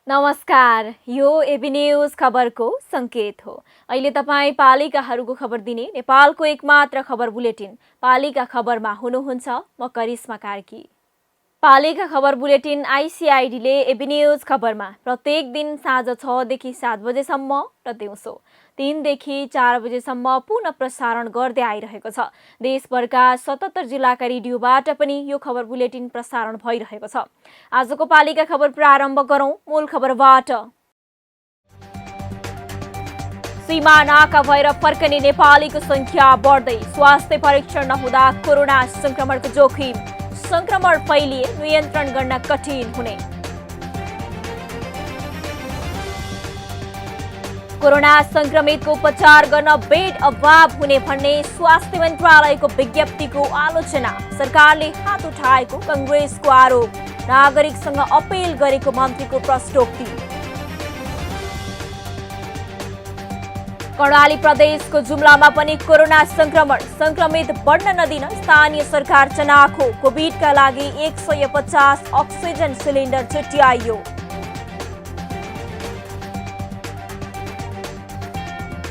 नमस्कार, यो AB news खबरको संकेत हो। अहिले तपाईँ पालिकाहरूको खबर दिने नेपालको एकमात्र खबर बुलेटिन पालिका खबरमा हुनुहुन्छ। म करिश्मा कार्की। पालिका खबर बुलेटिन आइसिआइडीले एबी न्यूज खबरमा प्रत्येक दिन साँझ 6 देखि 7 बजेसम्म र दिउँसो 3 देखि 4 बजेसम्म पुनः प्रसारण गर्दै आइरहेको छ। देशभरका 77 जिल्लाका रेडियोबाट पनि यो खबर बुलेटिन प्रसारण भइरहेको छ। आजको पालिका खबर प्रारम्भ गरौं मूल खबरबाट। सीमा नाका भएर फर्कने नेपालीको संख्या बढ्दै, स्वास्थ्य परीक्षण नहुँदा कोरोना संक्रमणको जोखिम, संक्रमण फैलिए नियन्त्रण गर्न कठिन हुने। कोरोना संक्रमितको उपचार गर्न बेड अभाव हुने भन्ने स्वास्थ्य मन्त्रालयको विज्ञप्तिको आलोचना, सरकारले हात उठाएको कांग्रेसको आरोप, नागरिकसँग अपील गरेको मन्त्रीको प्रश्नोक्ति। कर्णाली प्रदेशको जुम्लामा पनि कोरोना संक्रमित बढ्न नदिन स्थानीय सरकार चनाखो, कोभिडका लागि 150 अक्सिजन सिलिन्डर छुट्याइयो।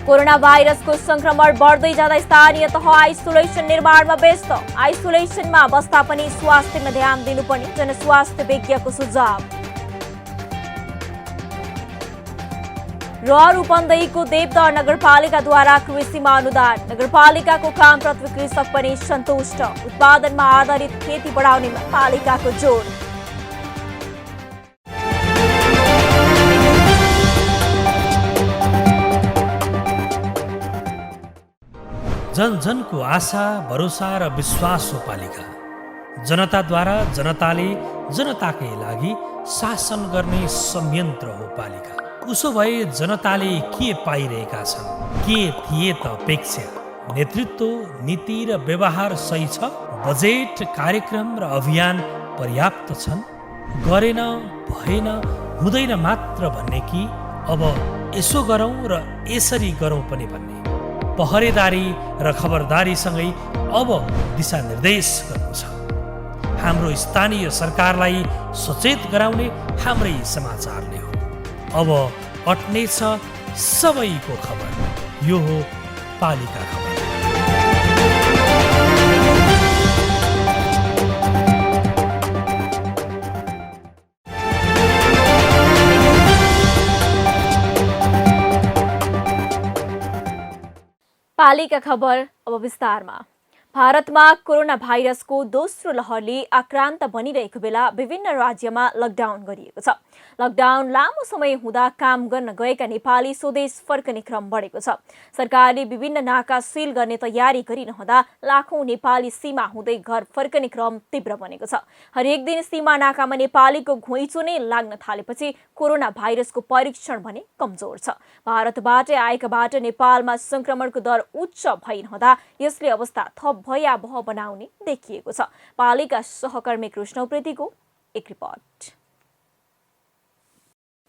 कोरोना भाइरसको संक्रमण बढ्दै जाँदा स्थानीय तह आइसोलेसन निर्माणमा व्यस्त, आइसोलेसनमा बस्दा पनि स्वास्थ्यमा ध्यान दिनुपर्ने जनस्वास्थ्य विज्ञको सुझाव। र रूपन्देहीको देवदह नगरपालिकाद्वारा कृषिमा अनुदान, नगरपालिकाको कामप्रति कृषक पनि सन्तुष्ट, उत्पादनमा आधारित खेती बढाउनेमा पालिकाको जोड। जन जनको आशा, भरोसा र विश्वास हो पालिका। जनताद्वारा जनताले जनताकै लागि शासन गर्ने संयन्त्र हो पालिका। उसो भए जनताले के पाइरहेका छन्? के थिए त अपेक्षा? नेतृत्व, नीति र व्यवहार सही छ? बजेट, कार्यक्रम र अभियान पर्याप्त छन्? गरेन, भएन, हुँदैन मात्र भन्ने कि अब यसो गरौँ र यसरी गरौँ पनि भन्ने? पहरेदारी र खबरदारीसँगै अब दिशानिर्देश गर्नु छ। हाम्रो स्थानीय सरकारलाई सचेत गराउने हाम्रै समाचारले हो। अब अट्नेछ सबैको खबर, यो हो पालिका खबर। पालिका खबर अब विस्तारमा। भारतमा कोरोना भाइरसको दोस्रो लहरले आक्रान्त बनिरहेको बेला विभिन्न राज्यमा लकडाउन गरिएको छ। लकडाउन लामो समय हुँदा काम गर्न गएका नेपाली स्वदेश फर्कने क्रम बढेको छ। सरकारले विभिन्न नाका सिल गर्ने तयारी गरिरहँदा लाखौं नेपाली सीमा हुँदै घर फर्कने क्रम तीव्र बनेको छ। हरेक दिन सीमा नाकामा नेपालीको घुइँचो नै लाग्न थालेपछि कोरोना भाइरसको परीक्षण भने कमजोर छ। भारतबाट आएकाबाट नेपालमा संक्रमणको दर उच्च भइरहँदा यसले अवस्था थप भयावह बनाउने देखिएको छ। पालिका सहकर्मी कृष्ण उप्रेतीको एक रिपोर्ट।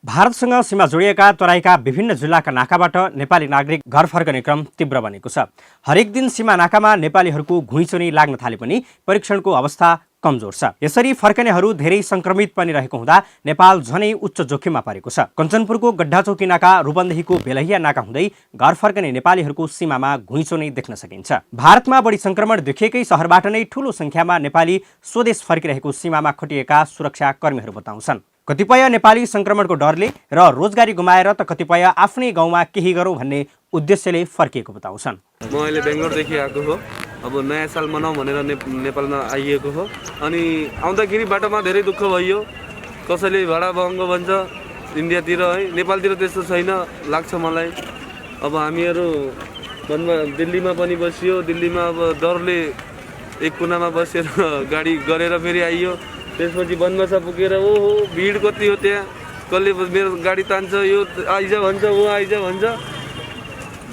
भारतसँग सीमा जोडिएका तराईका विभिन्न जिल्लाका नाकाबाट नेपाली नागरिक घर फर्कने क्रम तीव्र बनेको छ। हरेक दिन सीमा नाकामा नेपालीहरूको घुइँचो नै लाग्न थाले पनि परीक्षणको अवस्था कमजोर छ। यसरी फर्कनेहरू धेरै संक्रमित पनि रहेको हुँदा नेपाल झनै उच्च जोखिममा परेको छ। कञ्चनपुरको गड्ढाचौकी नाका, रूपन्देहीको बेलहिया नाका हुँदै घर फर्कने नेपालीहरूको सीमामा घुइँचो नै देख्न सकिन्छ। भारतमा बढी संक्रमण देखिएकै शहरबाट नै ठूलो संख्यामा नेपाली स्वदेश फर्किरहेको सीमामा खटिएका सुरक्षा कर्मीहरू बताउँछन्। कतिपय नेपाली संक्रमणको डरले र रोजगारी गुमाएर त कतिपय आफ्नै गाउँमा केही गरौँ भन्ने उद्देश्यले फर्किएको बताउँछन्। म अहिले बेंगलोरदेखि आएको हो। अब नयाँ साल मनाऊ भनेर नेपालमा आइएको हो। अनि आउँदाखेरि बाटोमा धेरै दुःख भयो। कसैले भाडा महँगो भन्छ इन्डियातिर, है, नेपालतिर त्यस्तो छैन लाग्छ मलाई। अब हामीहरू दिल्लीमा पनि बसियो। दिल्लीमा अब डरले एक कुनामा बसेर गाडी गरेर फेरि आइयो। त्यसपछि वनमाछा पुगेर ओहो भिड कति हो त्यहाँ। कसले मेरो गाडी तान्छ, यो आइज भन्छ, ऊ आइज भन्छ।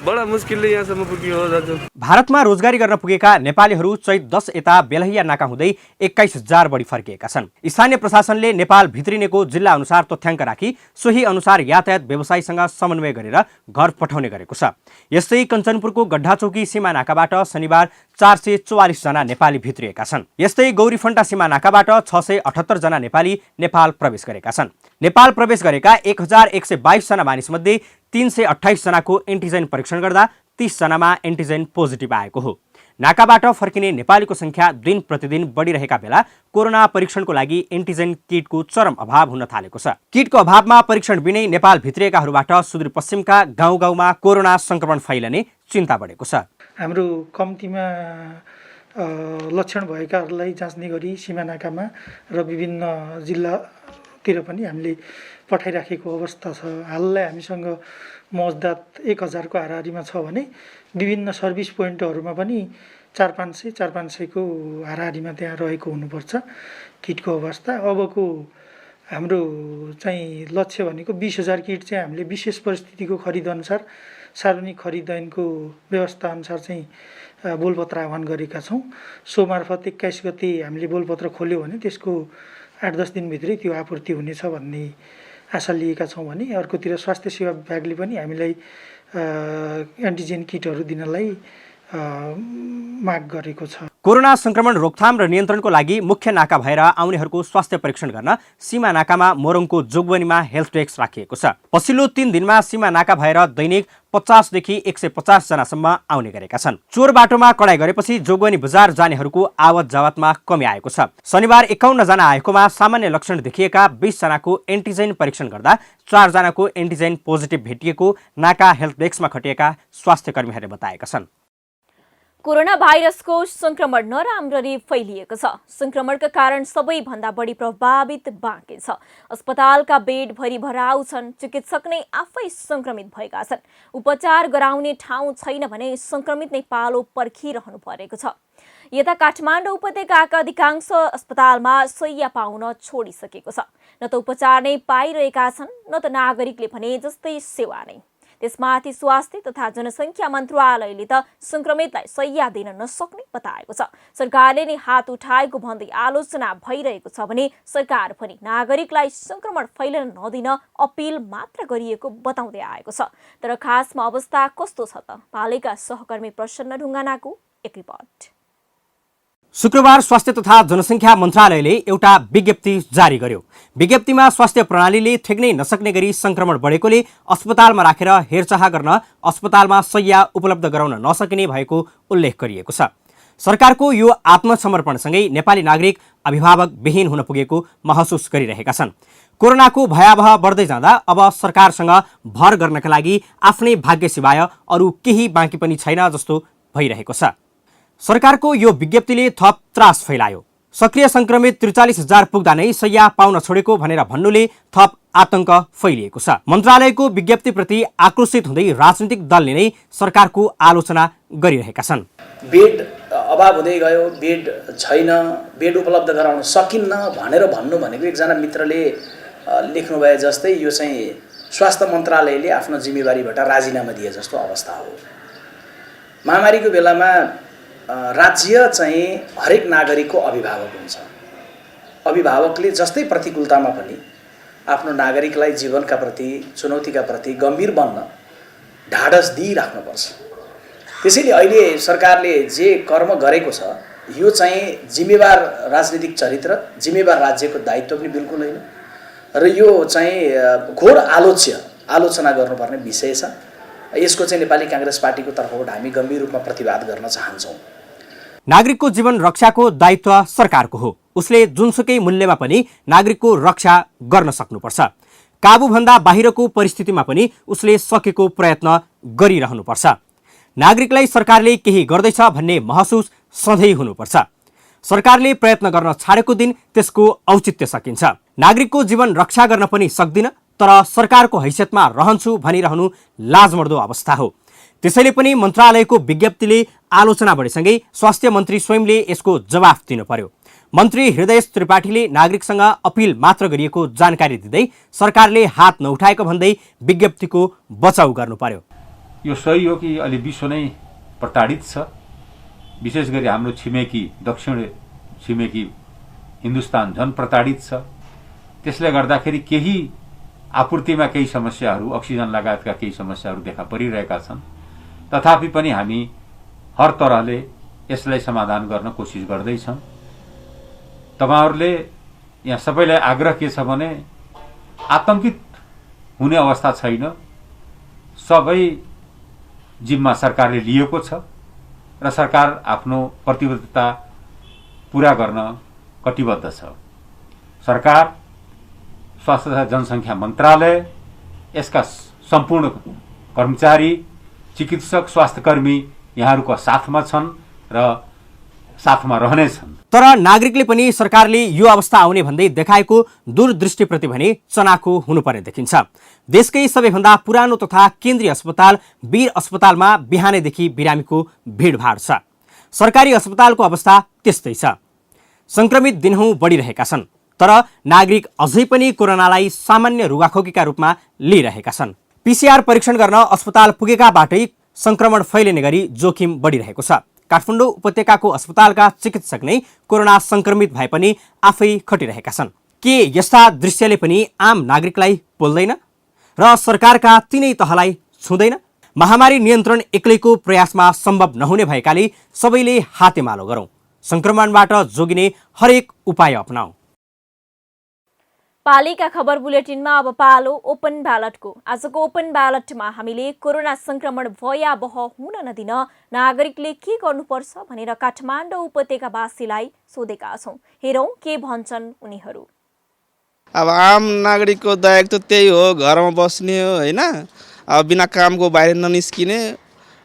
बडा मुस्किलले यहाँसम्म पुग्यो हो दाजु। भारतमा रोजगारी गर्न पुगेका नेपालीहरू चैत 10 यता बेलहैया नाका हुँदै 21,000 बढी फर्किएका छन्। स्थानीय प्रशासनले नेपाल भित्रिनेको जिल्ला अनुसार तथ्याङ्क राखी सोही अनुसार यातायात व्यवसायीसँग समन्वय गरेर घर पठाउने गरेको छ। यस्तै कञ्चनपुरको गड्ढाचौकी सीमा नाकाबाट शनिबार 444 जना नेपाली भित्रिएका छन्। यस्तै गौरीफन्टा सीमा नाकाबाट 678 जना नेपाली नेपाल प्रवेश गरेका छन्। नेपाल प्रवेश गरेका 1122 जना मानिसमध्ये 328 जनाको एन्टिजेन परीक्षण गर्दा 30 जनामा एन्टिजेन पोजिटिभ आएको हो। नाकाबाट फर्किने नेपालीको संख्या दिन प्रतिदिन बढिरहेका बेला कोरोना परीक्षणको लागि एन्टिजेन किटको चरम अभाव हुन थालेको छ। किटको अभावमा परीक्षण बिनै नेपाल भित्रिएकाहरूबाट सुदूरपश्चिमका गाउँमा कोरोना संक्रमण फैलने चिन्ता बढेको छ। हाम्रो कम्तीमा लक्षण भएकाहरूलाई जाँच्ने गरी सीमा नाकामा र विभिन्न जिल्लातिर पनि हामीले पठाइराखेको अवस्था छ। हाललाई हामीसँग मौजदात 1000 को हाराहारीमा छ भने विभिन्न सर्भिस पोइन्टहरूमा पनि 400-500 को हाराहारीमा त्यहाँ रहेको हुनुपर्छ किटको अवस्था। अबको हाम्रो चाहिँ लक्ष्य भनेको 20,000 किट चाहिँ हामीले विशेष परिस्थितिको खरिद अनुसार सार्वजनिक खरिद ऐनको व्यवस्था अनुसार चाहिँ बोलपत्र आह्वान गरेका छौँ। सो मार्फत 21 गते हामीले बोलपत्र खोल्यो भने त्यसको 8-10 दिनभित्रै त्यो आपूर्ति हुनेछ भन्ने आशा लिएका छौँ भने अर्कोतिर स्वास्थ्य सेवा विभागले पनि हामीलाई एन्टिजेन किटहरू दिनलाई माग गरेको छ। कोरोना संक्रमण रोकथाम र नियन्त्रणको लागि मुख्य नाका भएर आउनेहरूको स्वास्थ्य परीक्षण गर्न सीमा नाकामा मोरङको जोगबनीमा हेल्थ डेस्क राखिएको छ। पछिल्लो 3 दिनमा सीमा नाका भएर दैनिक 50 देखि 150 जनासम्म आउने गरेका छन्। चोर बाटोमा कडाई गरेपछि जोगबनी बजार जानेहरूको आवत जावतमा कमी आएको छ। शनिबार 51 जना आएकोमा सामान्य लक्षण देखिएका 20 जनाको एन्टिजेन परीक्षण गर्दा 4 जनाको एन्टिजेन पोजिटिभ भेटिएको नाका हेल्थ डेस्कमा खटिएका स्वास्थ्य कर्मीहरूले बताएका छन्। कोरोना भाइरसको संक्रमण नराम्ररी फैलिएको छ। संक्रमणका कारण सबैभन्दा बढी प्रभावित बाँके छ। अस्पतालका बेड भरि भराउ छन्। चिकित्सक नै आफै संक्रमित भएका छन्। उपचार गराउने ठाउँ छैन भने संक्रमित नै पालो पर्खिरहनु परेको छ। यता काठमाडौँ उपत्यकाका अधिकांश अस्पतालमा शैय्या पाउन छोडिसकेको छ। न त उपचार नै पाइरहेका छन्, न त नागरिकले भने जस्तै सेवा नै। त्यसमाथि स्वास्थ्य तथा जनसङ्ख्या मन्त्रालयले त संक्रमितलाई शैय्या दिन नसक्ने बताएको छ। सरकारले नै हात उठाएको भन्दै आलोचना भइरहेको छ भने सरकार पनि नागरिकलाई संक्रमण फैलन नदिन अपिल मात्र गरिएको बताउँदै आएको छ। तर खासमा अवस्था कस्तो छ त? पालिका सहकर्मी प्रसन्न ढुङ्गानाको एक रिपोर्ट। शुक्रबार स्वास्थ्य तथा जनसङ्ख्या मन्त्रालयले एउटा विज्ञप्ति जारी गर्यो। विज्ञप्तिमा स्वास्थ्य प्रणालीले ठेक्नै नसक्ने गरी संक्रमण बढेकोले अस्पतालमा राखेर हेरचाह गर्न अस्पतालमा शैय्या उपलब्ध गराउन नसकिने भएको उल्लेख गरिएको छ। सरकारको यो आत्मसमर्पणसँगै नेपाली नागरिक अभिभावक विहीन हुन पुगेको महसुस गरिरहेका छन्। कोरोनाको भयावह बढ्दै जाँदा अब सरकारसँग भर गर्नका लागि आफ्नै भाग्य सिवाय अरू केही बाँकी पनि छैन जस्तो भइरहेको छ। सरकारको यो विज्ञप्तिले थप त्रास फैलायो। सक्रिय संक्रमित 43,000 पुग्दा नै शैय्या पाउन छोडेको भनेर भन्नुले थप आतंक फैलिएको छ। मन्त्रालयको विज्ञप्तिप्रति आक्रोशित हुँदै राजनीतिक दलले नै सरकारको आलोचना गरिरहेका छन्। बेड अभाव हुँदै गयो, बेड छैन, बेड उपलब्ध गराउन सकिन्न भनेर भन्नु भनेको एकजना मित्रले लेख्नु भए जस्तै यो चाहिँ स्वास्थ्य मन्त्रालयले आफ्नो जिम्मेवारीबाट राजीनामा दिए जस्तो अवस्था हो। महामारीको बेलामा राज्य चाहिँ हरेक नागरिकको अभिभावक हुन्छ। अभिभावकले जस्तै प्रतिकूलतामा पनि आफ्नो नागरिकलाई जीवनका प्रति, चुनौतीका प्रति गम्भीर बन्न ढाडस दिइराख्नुपर्छ। त्यसैले अहिले सरकारले जे कर्म गरेको छ यो चाहिँ जिम्मेवार राजनीतिक चरित्र, जिम्मेवार राज्यको दायित्व पनि बिल्कुल होइन र यो चाहिँ घोर आलोचना गर्नुपर्ने विषय छ। यसको चाहिँ नेपाली कांग्रेस पार्टीको तर्फबाट हामी गम्भीर रूपमा प्रतिवाद गर्न चाहन्छौँ। नागरिकको जीवन रक्षाको दायित्व सरकारको हो। उसले जुनसुकै मूल्यमा पनि नागरिकको रक्षा गर्न सक्नुपर्छ। काबुभन्दा बाहिरको परिस्थितिमा पनि उसले सकेको प्रयत्न गरिरहनुपर्छ। नागरिकलाई सरकारले केही गर्दैछ भन्ने महसुस सधैँ हुनुपर्छ। सरकारले प्रयत्न गर्न छाडेको दिन त्यसको औचित्य सकिन्छ। नागरिकको जीवन रक्षा गर्न पनि सक्दिन, तर सरकारको हैसियतमा रहन्छु भनिरहनु लाजमर्दो अवस्था हो। त्यसैले पनि मन्त्रालयको विज्ञप्तिले आलोचना बढेसँगै स्वास्थ्य मन्त्री स्वयंले यसको जवाफ दिनु पर्यो। मन्त्री हृदयेश त्रिपाठीले नागरिकसँग अपिल मात्र गरिएको जानकारी दिँदै सरकारले हात नउठाएको भन्दै विज्ञप्तिको बचाउ गर्नु पर्यो। यो सही हो कि अहिले विश्व नै प्रताडित छ, विशेष गरी हाम्रो छिमेकी दक्षिण छिमेकी हिन्दुस्तान झन् प्रताडित छ। त्यसले गर्दाखेरि केही आपूर्तिमा केही समस्याहरू, अक्सिजन लगायतका केही समस्याहरू देखा परिरहेका छन्। तथापि पनि हामी हर तरहले यसलाई समाधान गर्न कोसिस गर्दैछौँ। तपाईहरुले यहाँ सबैलाई आग्रह के छ भने आतंकित हुने अवस्था छैन, सबै जिम्मा सरकारले लिएको छ र सरकार आफ्नो प्रतिबद्धता पूरा गर्न कटिबद्ध छ। सरकार, स्वास्थ्य तथा जनसङ्ख्या मन्त्रालय, यसका सम्पूर्ण कर्मचारी, चिकित्सक, स्वास्थ्यकर्मी यहाँहरूका साथमा छन् र साथमा रहनेछन्। तर नागरिकले पनि सरकारले यो अवस्था आउने भन्दै देखाएको दूरदृष्टिप्रति भने चनाखो हुनुपर्ने देखिन्छ। देशकै सबैभन्दा पुरानो तथा केन्द्रीय अस्पताल वीर अस्पतालमा बिहानैदेखि बिरामीको भिडभाड छ। सरकारी अस्पतालको अवस्था त्यस्तै छ। संक्रमित दिनहुँ बढिरहेका छन्, तर नागरिक अझै पनि कोरोनालाई सामान्य रुगाखोकीका रूपमा लिइरहेका छन्। पीसीआर परीक्षण गर्न अस्पताल पुगेकाबाटै संक्रमण फैलिने गरी जोखिम बढिरहेको छ। काठमाडौँ उपत्यकाको अस्पतालका चिकित्सक नै कोरोना संक्रमित भए पनि आफै खटिरहेका छन्। के यस्ता दृश्यले पनि आम नागरिकलाई बोल्दैन र सरकारका तीनै तहलाई छुँदैन? महामारी नियन्त्रण एक्लैको प्रयासमा सम्भव नहुने भएकाले सबैले हातेमालो गरौँ, संक्रमणबाट जोगिने हरेक उपाय अपनाऊ। पालिका खबर बुलेटिनमा अब पालो ओपन ब्यालटको। आजको ओपन ब्यालटमा हामीले कोरोना संक्रमण भयावह हुन नदिन नागरिकले के गर्नुपर्छ भनेर काठमाडौँ उपत्यकावासीलाई सोधेका छौँ। हेरौँ के भन्छन् उनीहरू। अब आम नागरिकको दायित्व त त्यही हो, घरमा बस्ने हो होइन। अब बिना कामको बाहिर ननिस्किने,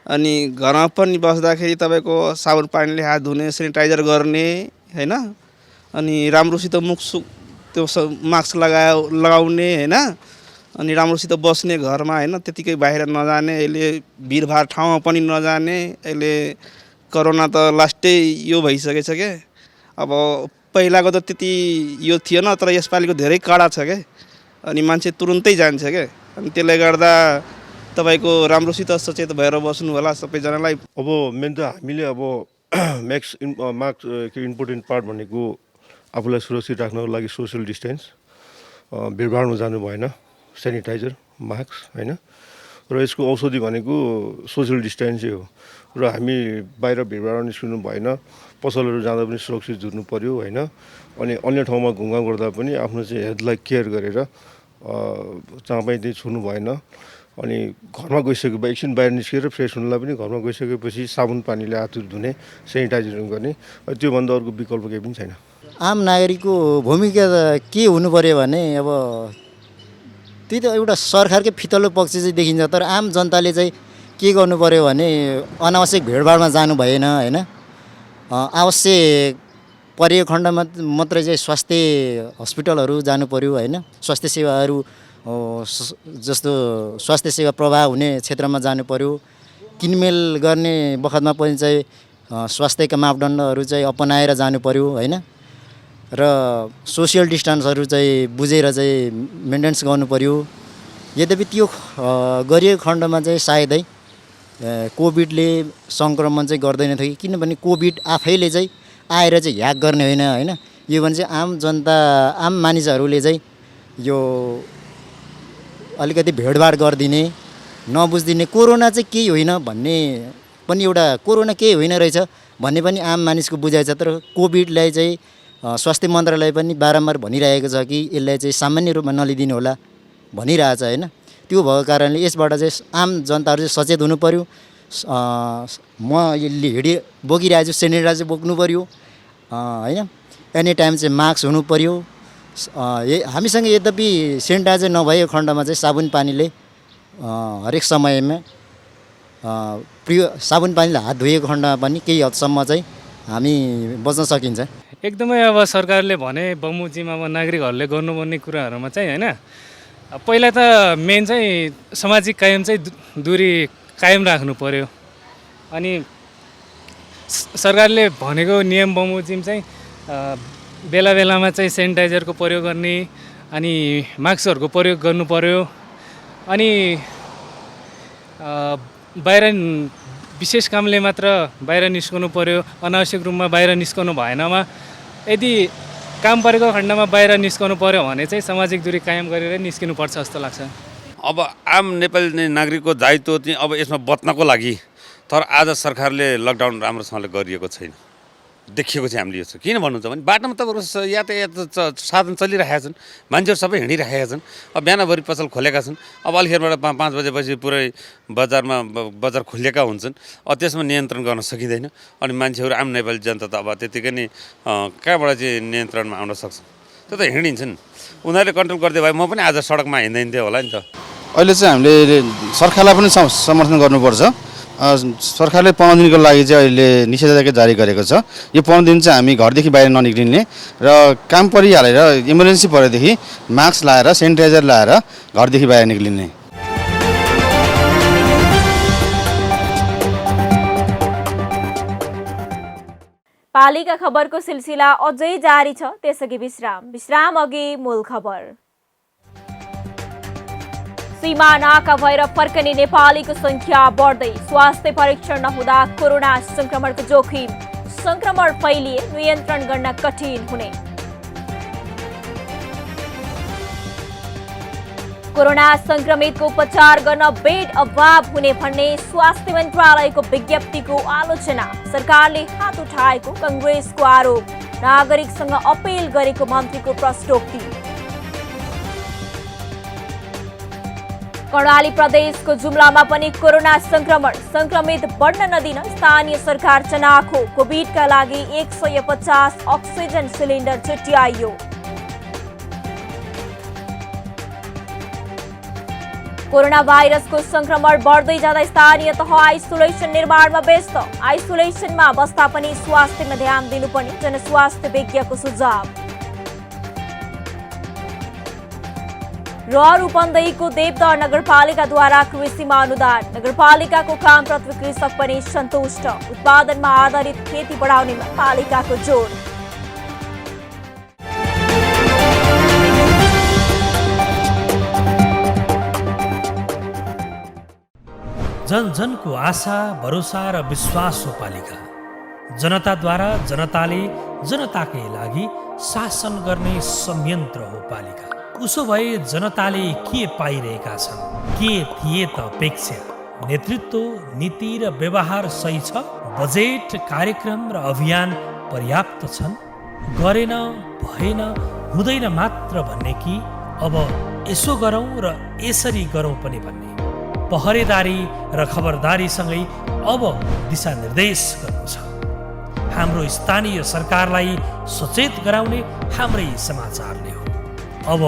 अनि घरमा पनि बस्दाखेरि तपाईँको साबुन पानीले हात धुने, सेनिटाइजर गर्ने होइन, अनि राम्रोसित मुख त्यो मास्क लगाउने होइन, अनि राम्रोसित बस्ने घरमा होइन, त्यतिकै बाहिर नजाने, अहिले भिडभाड ठाउँमा पनि नजाने। अहिले कोरोना त लास्टै यो भइसकेछ क्या। अब पहिलाको त त्यति यो थिएन, तर यसपालिको धेरै कडा छ क्या, अनि मान्छे तुरुन्तै जान्छ क्या। अनि त्यसले गर्दा तपाईँको राम्रोसित सचेत भएर बस्नु होला सबैजनालाई। अब मेन त हामीले अब मास्क इम्पोर्टेन्ट पार्ट भनेको आफूलाई सुरक्षित राख्नको लागि सोसियल डिस्टेन्स, भिडभाडमा जानु भएन, सेनिटाइजर, मास्क होइन, र यसको औषधि भनेको सोसियल डिस्टेन्सै हो। र हामी बाहिर भिडभाडमा निस्किनु भएन, पसलहरू जाँदा पनि सुरक्षित जुर्नु पर्यो होइन। अनि अन्य ठाउँमा घुमघाम गर्दा पनि आफ्नो चाहिँ हेल्थलाई केयर गरेर जहाँ पनि त्यही छुनु भएन। अनि घरमा गइसकेपछि एकछिन बाहिर निस्केर फ्रेस हुनुलाई पनि घरमा गइसकेपछि साबुन पानीले हातहरू धुने, सेनिटाइजर गर्ने, त्योभन्दा अर्को विकल्प केही पनि छैन। आम नागरिकको भूमिका के हुनु पर्यो भने अब त्यही त एउटा सरकारकै फितलो पक्ष चाहिँ देखिन्छ, तर आम जनताले चाहिँ के गर्नु पर्यो भने अनावश्यक भिडभाडमा जानु भएन होइन। आवश्यक परेको खण्डमा मात्रै चाहिँ स्वास्थ्य हस्पिटलहरू जानु पर्यो होइन। स्वास्थ्य सेवाहरू जस्तो स्वास्थ्य सेवा प्रवाह हुने क्षेत्रमा जानु पर्यो। किनमेल गर्ने बखतमा पनि चाहिँ स्वास्थ्यका मापदण्डहरू चाहिँ अपनाएर जानु पर्यो होइन। र सोसियल डिस्टेन्सहरू चाहिँ बुझेर चाहिँ मेन्टेन्स गर्नु पर्यो। यद्यपि त्यो गरिएको खण्डमा चाहिँ सायदै कोभिडले सङ्क्रमण चाहिँ गर्दैन थियो, किनभने कोभिड आफैले चाहिँ आएर चाहिँ ह्याक गर्ने होइन होइन। यो भने चाहिँ आम जनता, आम मानिसहरूले चाहिँ यो अलिकति भेडभाड गरिदिने, नबुझिदिने, कोरोना चाहिँ केही होइन भन्ने पनि एउटा कोरोना केही होइन रहेछ भन्ने पनि आम मानिसको बुझाइ छ। तर कोभिडलाई चाहिँ स्वास्थ्य मन्त्रालय पनि बारम्बार भनिरहेको छ कि यसलाई चाहिँ सामान्य रूपमा नलिदिनु होला भनिरहेछ होइन। त्यो भएको कारणले यसबाट चाहिँ आम जनताहरू चाहिँ सचेत हुनु पर्यो। म यसले बोकिरहेको छु, सेनिटाइजर बोक्नु पर्यो होइन। एनी टाइम चाहिँ मास्क हुनु पर्यो। हामीसँग यद्यपि सेनिटाइजर नभएको खण्डमा चाहिँ साबुन पानीले हरेक समयमा साबुन पानीले हात धोएको खण्डमा पनि केही हदसम्म चाहिँ हामी बच्न सकिन्छ। एकदमै अब सरकारले भने बमोजिम अब नागरिकहरूले गर्नुपर्ने कुराहरूमा चाहिँ होइन, पहिला त मेन चाहिँ सामाजिक कायम चाहिँ दूरी कायम राख्नु पर्यो। अनि सरकारले भनेको नियम बमोजिम चाहिँ बेला बेलामा चाहिँ सेनिटाइजरको प्रयोग गर्ने अनि मास्कहरूको प्रयोग गर्नु पर्यो अनि बाहिर विशेष कामले मात्र बाहिर निस्कनु पर्यो, अनावश्यक रूपमा बाहिर निस्कनु भएनमा यदि काम परेको खण्डमा बाहिर निस्कनु पर्यो भने चाहिँ सामाजिक दूरी कायम गरेर निस्किनुपर्छ जस्तो लाग्छ। अब आम नेपाली नागरिकको दायित्व चाहिँ अब यसमा बच्नको लागि, तर आज सरकारले लकडाउन राम्रोसँगले गरिएको छैन देखिएको चाहिँ हामीले यो छ। किन भन्नुहुन्छ भने बाटोमा त यातायात साधन चलिरहेका छन्, मान्छेहरू सबै हिँडिरहेका छन्। अब बिहानभरि पसल खोलेका छन्, अब अलिखेरबाट 5 बजेपछि पुरै बजार खोलिएका हुन्छन्। अब त्यसमा नियन्त्रण गर्न सकिँदैन अनि मान्छेहरू आम नेपाली जनता त अब त्यतिकै नै कहाँबाट चाहिँ नियन्त्रणमा आउन सक्छ, त्यो त हिँडिन्छन्। उनीहरूले कन्ट्रोल गर्दै भए म पनि आज सडकमा हिँड्दै होला नि त। अहिले चाहिँ हामीले सरकारलाई पनि समर्थन गर्नुपर्छ। सरकारले 15 दिनको लागि चाहिँ अहिले निषेधाज्ञा जारी गरेको छ। यो 15 दिन चाहिँ हामी घरदेखि बाहिर ननिक्लिने र काम परिहालेर इमर्जेन्सी परेदेखि मास्क लाएर सेनिटाइजर लाएर घरदेखि बाहिर निक्लिने। पालिका खबरको सिलसिला अझै जारी छ, त्यसअघि विश्राम अघि मूल खबर। सीमा नाका भएर फर्कने नेपालीको संख्या बढ्दै, स्वास्थ्य परीक्षण नहुँदा कोरोना संक्रमणको जोखिम, संक्रमण फैलिए नियन्त्रण गर्न कठिन हुने। कोरोना संक्रमितको उपचार गर्न बेड अभाव हुने भन्ने स्वास्थ्य मन्त्रालयको विज्ञप्तिको आलोचना, सरकारले हात उठाएको कांग्रेसको आरोप, नागरिकसँग अपील गरेको मन्त्रीको प्रश्नोक्ति। कर्णाली प्रदेशको जुम्लामा पनि कोरोना संक्रमित बढ्न नदिन स्थानीय सरकार चनाखो, कोभिडका लागि 150 अक्सिजन सिलिन्डर छुट्याइयो। कोरोना भाइरसको संक्रमण बढ्दै जाँदा स्थानीय तह आइसोलेसन निर्माणमा व्यस्त, आइसोलेसनमा बस्दा पनि स्वास्थ्यमा ध्यान दिनुपर्ने जनस्वास्थ्य विज्ञको सुझाव। र रूपन्देहीको देवदह नगरपालिकाद्वारा कृषिमा अनुदान, नगरपालिकाको कामप्रति कृषक पनि सन्तुष्ट, उत्पादनमा आधारित खेती बढाउनेमा पालिकाको जोड। जन जनको आशा, भरोसा र विश्वास हो पालिका। जनताद्वारा जनताले जनताकै लागि शासन गर्ने संयन्त्र हो पालिका। उसो भए जनताले के पाइरहेका छन्, के थिए त अपेक्षा? नेतृत्व, नीति र व्यवहार सही छ? बजेट, कार्यक्रम र अभियान पर्याप्त छन्? गरेन, भएन, हुँदैन मात्र भन्ने कि अब यसो गरौँ र यसरी गरौँ पनि भन्ने? पहरेदारी र खबरदारीसँगै अब दिशानिर्देश गर्नु छ। हाम्रो स्थानीय सरकारलाई सचेत गराउने हाम्रै समाचारले हो। अब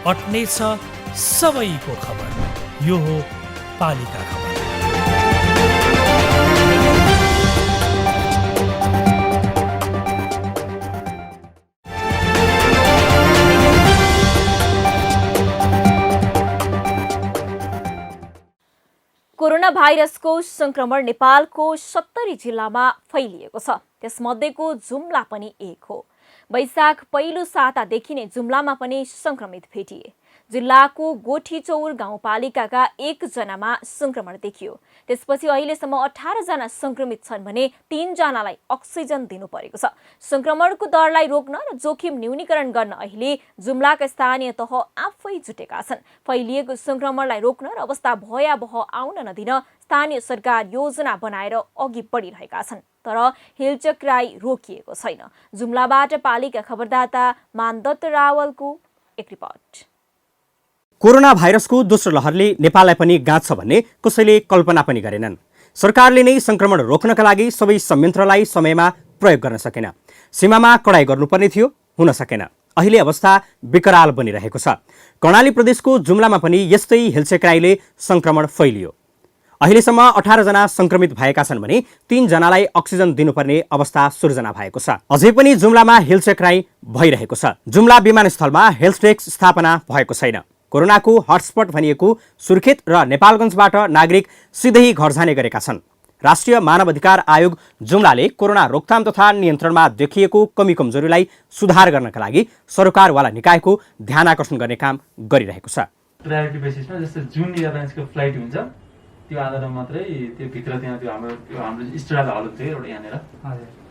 अट्नेछ सबैको खबर, यो हो पालिका खबर। कोरोना भाइरसको संक्रमण नेपालको 70 जिल्लामा फैलिएको छ, त्यसमध्येको जुम्ला पनि एक हो। वैशाख पहिलो सातादेखि नै जुम्लामा पनि संक्रमित भेटिए। जिल्लाको गोठीचौर गाउँपालिकाका 1 जनामा संक्रमण देखियो। त्यसपछि अहिलेसम्म 18 जना संक्रमित छन् भने 3 जनालाई अक्सिजन दिनु परेको छ। संक्रमणको दरलाई रोक्न र जोखिम न्यूनीकरण गर्न अहिले जुम्लाका स्थानीय तह आफै जुटेका छन्। फैलिएको संक्रमणलाई रोक्न र अवस्था भयावह आउन नदिन स्थानीय सरकार योजना बनाएर अघि बढिरहेका छन्, तर हिलचक्राइ रोकिएको छैन। जुम्लाबाट पालिका खबरदाता मानदत्त रावलको एक रिपोर्ट। कोरोना भाइरसको दोस्रो लहरले नेपाललाई पनि गाँच्छ भन्ने कसैले कल्पना पनि गरेनन्। सरकारले नै संक्रमण रोक्नका लागि सबै संयन्त्रलाई समयमा प्रयोग गर्न सकेन। सीमामा कडाई गर्नुपर्ने थियो, हुन सकेन। अहिले अवस्था विकराल बनिरहेको छ। कर्णाली प्रदेशको जुम्लामा पनि यस्तै हिलचक्राइले संक्रमण फैलियो। अहिलेसम्म 18 जना संक्रमित भएका छन् भने 3 जनालाई अक्सिजन दिनुपर्ने अवस्था सृजना भएको छ। अझै पनि जुम्लामा हिलचक्राइ भइरहेको छ। जुम्ला विमानस्थलमा हेल्थ डेस्क स्थापना भएको छैन। कोरोनाको हटस्पट भनिएको सुर्खेत र नेपालगञ्जबाट नागरिक सिधै घर जाने गरेका छन्। राष्ट्रिय मानव अधिकार आयोग जुम्लाले कोरोना रोकथाम तथा नियन्त्रणमा देखिएको कमी कमजोरीलाई सुधार गर्नका लागि सरकारवाला निकायको ध्यान आकर्षण गर्ने काम गरिरहेको छ। प्रायोरिटी बेसिसमा जस्तै जुन एयरलाइन्सको फ्लाइट हुन्छ त्यो आधारमा मात्रै त्यो भित्र त्यहाँ त्यो हाम्रो स्टुडेन्ट हल हुन्छ एउटा यहाँनिर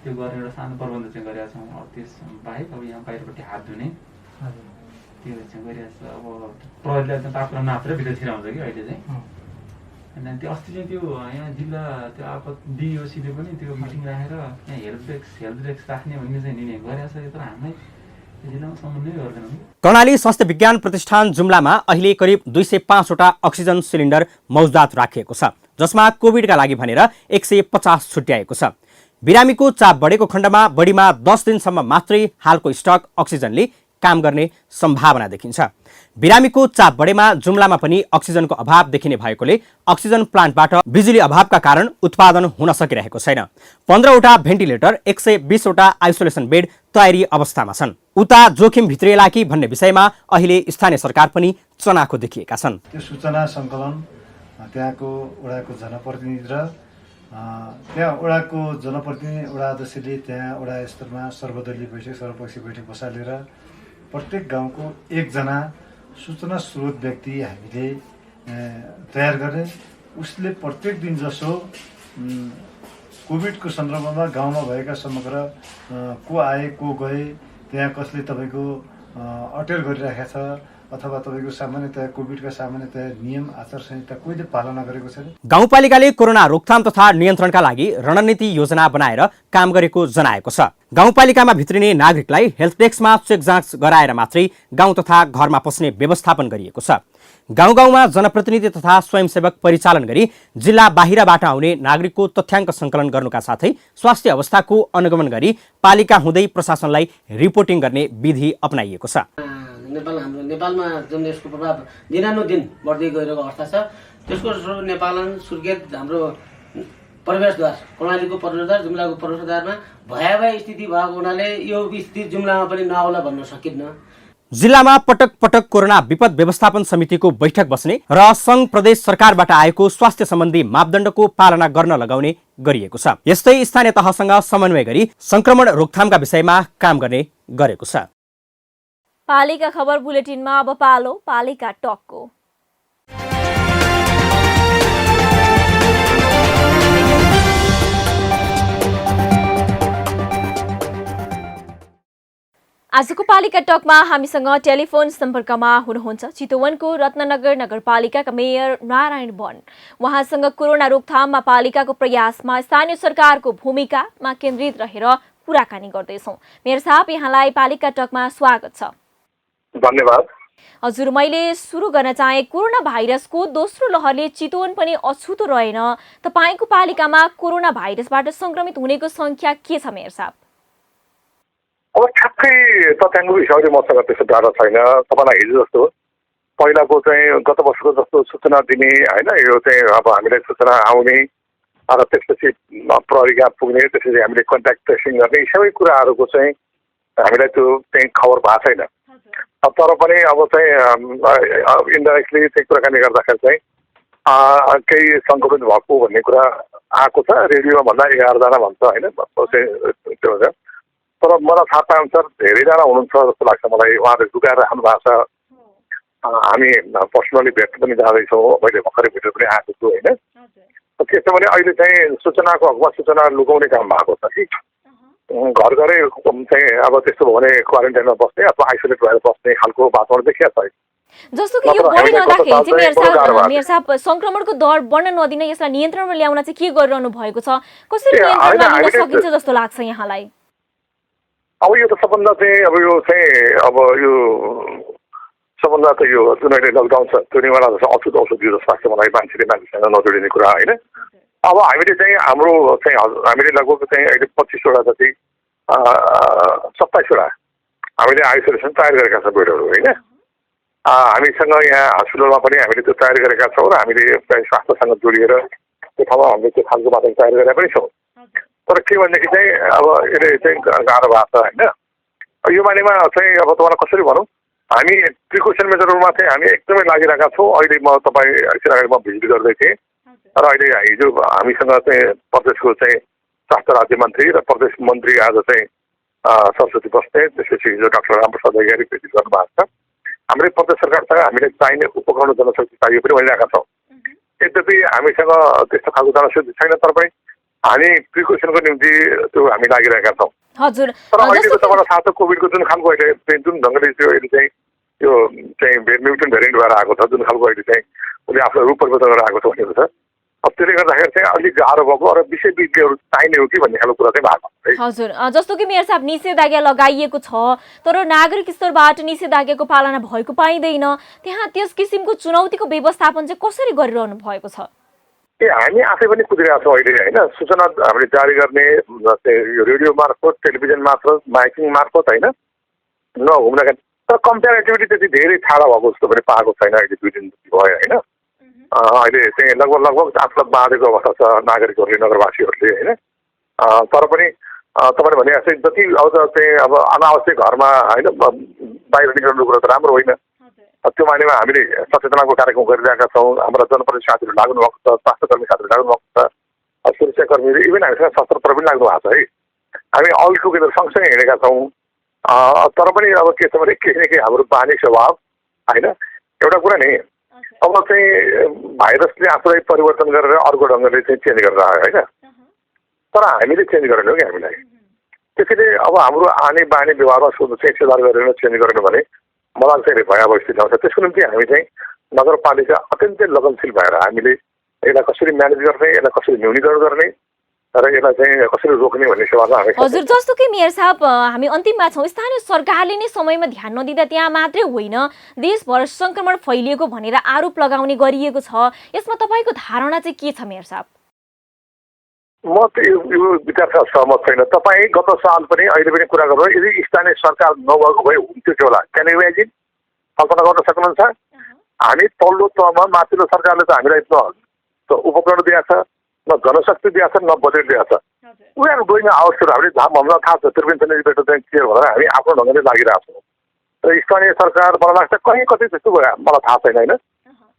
त्यो गर्ने एउटा सानो प्रबन्ध चाहिँ गरेका छौँ। त्यस बाहेक अब यहाँ बाहिरपट्टि हात धुने त्यो चाहिँ गरिरहेको छ। अब प्रहरीलाई चाहिँ पात्र नापेर भित्रतिर आउँछ कि अहिले चाहिँ। अनि त्यो अस्ति चाहिँ त्यो यहाँ जिल्ला त्यो आपत डिओसीले पनि त्यो मिटिङ राखेर यहाँ हेल्प डेस्क राख्ने भन्ने चाहिँ निर्णय गरेको छ। तर हामीलाई जिल्लामा समन्वय गर्दैनौँ। कर्णाली स्वास्थ्य विज्ञान प्रतिष्ठान जुम्लामा अहिले करिब 205वटा अक्सिजन सिलिन्डर मौजदात राखिएको छ, जसमा कोभिडका लागि भनेर 150 छुट्याएको छ। बिरामीको चाप बढेको खण्डमा बढीमा 10 दिनसम्म मात्रै हालको स्टक अक्सिजनले काम गर्ने सम्भावना देखिन्छ। बिरामीको चाप बढेमा जुम्लामा पनि अक्सिजनको अभाव देखिने भएकोले अक्सिजन प्लान्टबाट बिजुली अभावका कारण उत्पादन हुन सकिरहेको छैन। 15वटा भेन्टिलेटर, 120वटा आइसोलेसन बेड तयारी अवस्थामा छन्। उता जोखिम भित्रिएला कि भन्ने विषयमा अहिले स्थानीय सरकार पनि चनाखो देखिएका छन्। त्यो सूचना सङ्कलन त्यहाँको वडाको जनप्रतिनिधि र त्यहाँ वडाको जनप्रतिनिधि वडा अध्यक्षले त्यहाँ वडा स्तरमा सर्वदलीय बैठक सर्वपक्षीय बैठक बसालेर प्रत्येक गाउँको एकजना सूचना स्रोत व्यक्ति हामीले तयार गर्ने, उसले प्रत्येक दिन जसो कोभिडको सन्दर्भमा गाउँमा भएका समग्र को आए को गए, त्यहाँ कसले तपाईँको अटेर गरिरहेको छ अथवा तपाईँको सामान्यतया कोभिडका सामान्यतया नियम आचार संहिता कोहीले पालना गरेको छैन। गाउँपालिकाले कोरोना रोकथाम तथा नियन्त्रणका लागि रणनीति योजना बनाएर काम गरेको जनाएको छ। गाउँपालिकामा भित्रिने नागरिकलाई हेल्थ डेस्कमा चेक जाँच गराएर मात्रै गाउँ तथा घरमा पस्ने व्यवस्थापन गरिएको छ। गाउँ गाउँमा जनप्रतिनिधि तथा स्वयंसेवक परिचालन गरी जिल्ला बाहिरबाट आउने नागरिकको तथ्याङ्क सङ्कलन गर्नुका साथै स्वास्थ्य अवस्थाको अनुगमन गरी पालिका हुँदै प्रशासनलाई रिपोर्टिङ गर्ने विधि अपनाइएको छ। हाम्रो नेपालमा जुन यसको प्रभाव दिनानुदिन बढ्दै गइरहेको अवस्था छ, त्यसको नेपालन सुर्खेत हाम्रो प्रवेशद्वार कर्णालीको प्रवेशद्वार जुम्लाको प्रवेशद्वारमा भयावह स्थिति भएको हुनाले यो स्थिति जुम्लामा पनि नआउला भन्न सकिन्न। जिल्लामा पटक पटक कोरोना विपद व्यवस्थापन समितिको बैठक बस्ने र सङ्घ प्रदेश सरकारबाट आएको स्वास्थ्य सम्बन्धी मापदण्डको पालना गर्न लगाउने गरिएको छ। यस्तै स्थानीय तहसँग समन्वय गरी संक्रमण रोकथामका विषयमा काम गर्ने गरेको छ। पालिका खबर बुलेटिनमा अब पालो पालिका टकको। आजको पालिका टकमा हामीसँग टेलिफोन सम्पर्कमा हुनुहुन्छ चितवनको रत्ननगर नगरपालिकाका मेयर नारायण वन। उहाँसँग कोरोना रोकथाममा पालिकाको प्रयासमा स्थानीय सरकारको भूमिकामा केन्द्रित रहेर कुराकानी गर्दैछौँ। मेयर साहब, यहाँलाई पालिका टकमा स्वागत छ। धन्यवाद। हजुर, मैले सुरु गर्न चाहे कोरोना भाइरसको दोस्रो लहरले चितवन पनि अछुतो रहेन। तपाईँको पालिकामा कोरोना भाइरसबाट संक्रमित हुनेको संख्या के छ मेयर साहब? अब ठ्याक्कै तथ्याङ्कको हिसाबले मसँग त्यस्तो डाटा छैन। तपाईँलाई हिजो जस्तो पहिलाको चाहिँ गत वर्षको जस्तो सूचना दिने होइन, यो चाहिँ अब हामीलाई सूचना आउने र त्यसपछि प्रहरी कहाँ पुग्ने, त्यसपछि हामीले कन्ट्याक्ट ट्रेसिङ गर्ने, यी सबै कुराहरूको चाहिँ हामीलाई त्यो चाहिँ खबर भएको छैन। तर पनि अब चाहिँ इन्डाइरेक्टली चाहिँ कुराकानी गर्दाखेरि चाहिँ केही सङ्क्रमित भएको भन्ने कुरा आएको छ। रेडियोमा भन्दा 11जना भन्छ होइन, त्यो हुन्छ। तर मलाई थाहा पाए अनुसार धेरैजना हुनुहुन्छ जस्तो लाग्छ मलाई। उहाँहरूले लुकाएर राख्नु भएको छ। हामी पर्सनली भेट्न पनि जाँदैछौँ। मैले भर्खरै भेटेर पनि आएको छु होइन। के छ भने अहिले चाहिँ सूचनाको हकमा सूचना लुकाउने काम भएको छ कि घर घरै चाहिँ अब त्यस्तो भयो भने क्वारेन्टाइनमा बस्ने अथवा आइसोलेट भएर बस्ने खालको वातावरण देखिएको छ। जस्तो कि यो बढिरहँदाखेरि चाहिँ मेयर साहब संक्रमणको दर बढ्न नदिन यसलाई नियन्त्रणमा ल्याउन चाहिँ के गरिरहनु भएको छ? कसरी नियन्त्रणमा ल्याउन सकिन्छ जस्तो लाग्छ यहाँलाई? अब यो त सबभन्दा चाहिँ अब यो सबभन्दा त यो जुन अहिले लकडाउन छ त्यो निवारा अछुत औषधि जस्तो लाग्छ मलाई, मान्छेले मान्छेसँग नजोडिने कुरा होइन। अब हामीले चाहिँ हाम्रो चाहिँ हामीले लगभग चाहिँ अहिले 25वटा जति 27वटा हामीले आइसोलेसन तयार गरेका छौँ बेडहरू होइन। हामीसँग यहाँ हस्पिटलमा पनि हामीले त्यो तयार गरेका छौँ र हामीले स्वास्थ्यसँग जोडिएर त्यो ठाउँमा हामीले त्यो खालको बाटो तयार गरेका पनि छौँ। तर के भनेदेखि चाहिँ अब यसले चाहिँ गाह्रो भएको छ होइन। यो बारेमा चाहिँ अब तपाईँलाई कसरी भनौँ, हामी प्रिकसन मेजरहरूमा चाहिँ हामी एकदमै लागिरहेका छौँ। अहिले म तपाईँ एकछिन अगाडि म भिजिट गर्दै थिएँ। र अहिले हिजो हामीसँग चाहिँ प्रदेशको चाहिँ स्वास्थ्य राज्य मन्त्री र प्रदेश मन्त्री आज चाहिँ सरस्वती बस्नेत, त्यसपछि हिजो डाक्टर रामप्रसाद अधिकारी भेट गर्नुभएको छ। हाम्रै प्रदेश सरकारसँग हामीले चाहिने उपकरण जनशक्ति चाहियो पनि भनिरहेका छौँ। यद्यपि हामीसँग त्यस्तो खालको जनशक्ति छैन, तर पनि हामी प्रिकसनको निम्ति त्यो हामी लागिरहेका छौँ। हजुर, तर अहिलेको तपाईँलाई थाहा छ कोभिडको जुन खालको अहिले जुन ढङ्गले त्यो अहिले चाहिँ त्यो चाहिँ म्युटेन्ट भेरिएन्ट भएर आएको छ, जुन खालको अहिले चाहिँ उसले आफ्नो रूप परिवर्तन गरेर आएको छ भनेको छ। अब त्यसले गर्दाखेरि चाहिँ अलिक गाह्रो भएको र विषयविज्ञहरू चाहिने हो कि भन्ने खालको कुरा चाहिँ भएको है। हजुर, जस्तो कि मेयर साहब निषेधाज्ञा लगाइएको छ तर नागरिक स्तरबाट निषेधाज्ञाको पालना भएको पाइँदैन, त्यहाँ त्यस किसिमको चुनौतीको व्यवस्थापन चाहिँ कसरी गरिरहनु भएको छ? हामी आफै पनि कुदिरहेका छौँ अहिले होइन। सूचना हामीले जारी गर्ने रेडियो मार्फत, टेलिभिजन मार्फत, माइकिङ मार्फत होइन नघुम्न, तर कम्पेरिटिभली त्यति धेरै ठाडो भएको जस्तो पनि पाएको छैन। अहिले 2 दिन भयो होइन। अहिले चाहिँ लगभग आफूलाई बाँधेको अवस्था छ नागरिकहरूले, नगरवासीहरूले होइन। तर पनि तपाईँले भने जस्तै जति अब चाहिँ अब अनावश्यक घरमा होइन बाहिर निक्लनु कुरो त राम्रो होइन। त्यो मानेमा हामीले सचेतनाको कार्यक्रम गरिरहेका छौँ। हाम्रा जनप्रतिनिधि साथीहरू लाग्नु भएको छ, स्वास्थ्यकर्मी साथीहरू लाग्नु भएको छ, सुरक्षाकर्मीहरू, इभन हामीसँग शस्त्र प्रविधि लाग्नु भएको छ है। हामी अल टुगेदर सँगसँगै हिँडेका छौँ। तर पनि अब के छ भने केही न केही हाम्रो बानी स्वभाव होइन। एउटा कुरा नि अब चाहिँ भाइरसले आफूलाई परिवर्तन गरेर अर्को ढङ्गले चाहिँ चेन्ज गरेर आयो होइन। तर हामीले चेन्ज गरेनौँ कि हामीलाई। त्यसैले अब हाम्रो आने बानी व्यवहारमा चाहिँ सुधार गरेर चेन्ज गरेन भने मलाई चाहिँ भयावह स्थिति आउँछ। त्यसको निम्ति हामी चाहिँ नगरपालिका अत्यन्तै लगनशील भएर हामीले यसलाई कसरी म्यानेज गर्ने, यसलाई कसरी न्यूनीकरण गर्ने र यसलाई चाहिँ कसरी रोक्ने भन्ने सेवामा हामी। हजुर, जस्तो कि मेयर साहब हामी अन्तिममा छौँ, स्थानीय सरकारले नै समयमा ध्यान नदिँदा त्यहाँ मात्रै होइन देशभर संक्रमण फैलिएको भनेर आरोप लगाउने गरिएको छ। यसमा तपाईँको धारणा चाहिँ के छ मेयर साहब? म त यो विचारसँग सहमत छैन। तपाईँ गत साल पनि अहिले पनि कुरा गर्नु, यदि स्थानीय सरकार नभएको भए हुन्थ्यो के होला? Can you imagine? कल्पना गर्न सक्नुहुन्छ? हामी तल्लो तहमा माथिल्लो सरकारले त हामीलाई न उपकरण दिएको छ, न जनशक्ति दिएको छ, न बजेट दिएको छ। वी आर डुइङ आवर सुर। हामीले हामीलाई थाहा छ त्रिवेन्द्र चाहिँ के भनेर हामी आफ्नो ढङ्गले लागिरहेको छौँ। र स्थानीय सरकार मलाई लाग्छ कहीँ कतै त्यस्तो भयो, मलाई थाहा छैन होइन।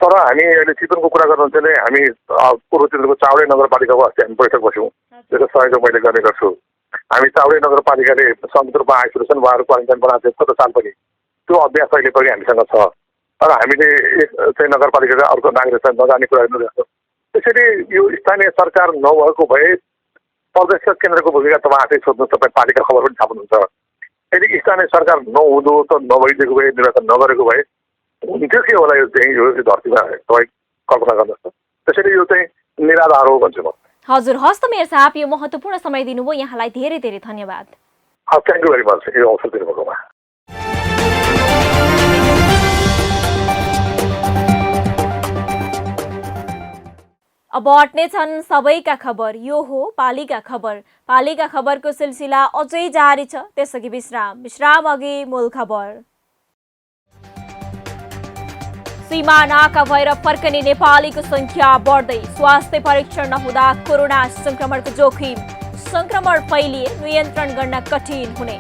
तर हामी अहिले चितवनको कुरा गर्नुहुन्छ भने हामी पूर्व चितवनको चाउडे नगरपालिकाको अस्ति हामी बैठक बस्यौँ। त्यसको सहयोग मैले गर्ने गर्छु। हामी चाउडे नगरपालिकाले संयुक्त रूपमा आइसोलेसन भएर क्वारेन्टाइन बनाएको थियो गत साल पनि। त्यो अभ्यास अहिले पनि हामीसँग छ। तर हामीले एक चाहिँ नगरपालिकाका अर्को नागरिकसँग नजाने कुरा हेर्नु। त्यसैले यो स्थानीय सरकार नभएको भए प्रदेश केन्द्रको भूमिका तपाईँ आफै सोध्नु, तपाईँ पालिका खबर पनि थाहा हुनुहुन्छ। यदि स्थानीय सरकार नहुँदो त नभइदिएको भए, निर्वाचन नगरेको भए हुन्थ्यो के होला यो चाहिँ यो धरतीमा, तपाईँ कल्पना गर्नुहोस् त। त्यसैले यो चाहिँ निराधार हो भन्छु म। हजुर, हस् त मेयर साहब, यो महत्त्वपूर्ण समय दिनुभयो, यहाँलाई धेरै धेरै धन्यवाद। थ्याङ्क यू भेरी मच यो अवसर दिनुभएकोमा। अब अट्ने छन् सबैका खबर, यो हो पालिका खबर। पालिका खबरको सिलसिला अझै जारी छ, त्यसअघि विश्राम अघि मूल खबर। सीमा नाका भएर फर्कने नेपालीको संख्या बढ्दै, स्वास्थ्य परीक्षण नहुँदा कोरोना संक्रमणको जोखिम, संक्रमण फैलिए नियन्त्रण गर्न कठिन हुने।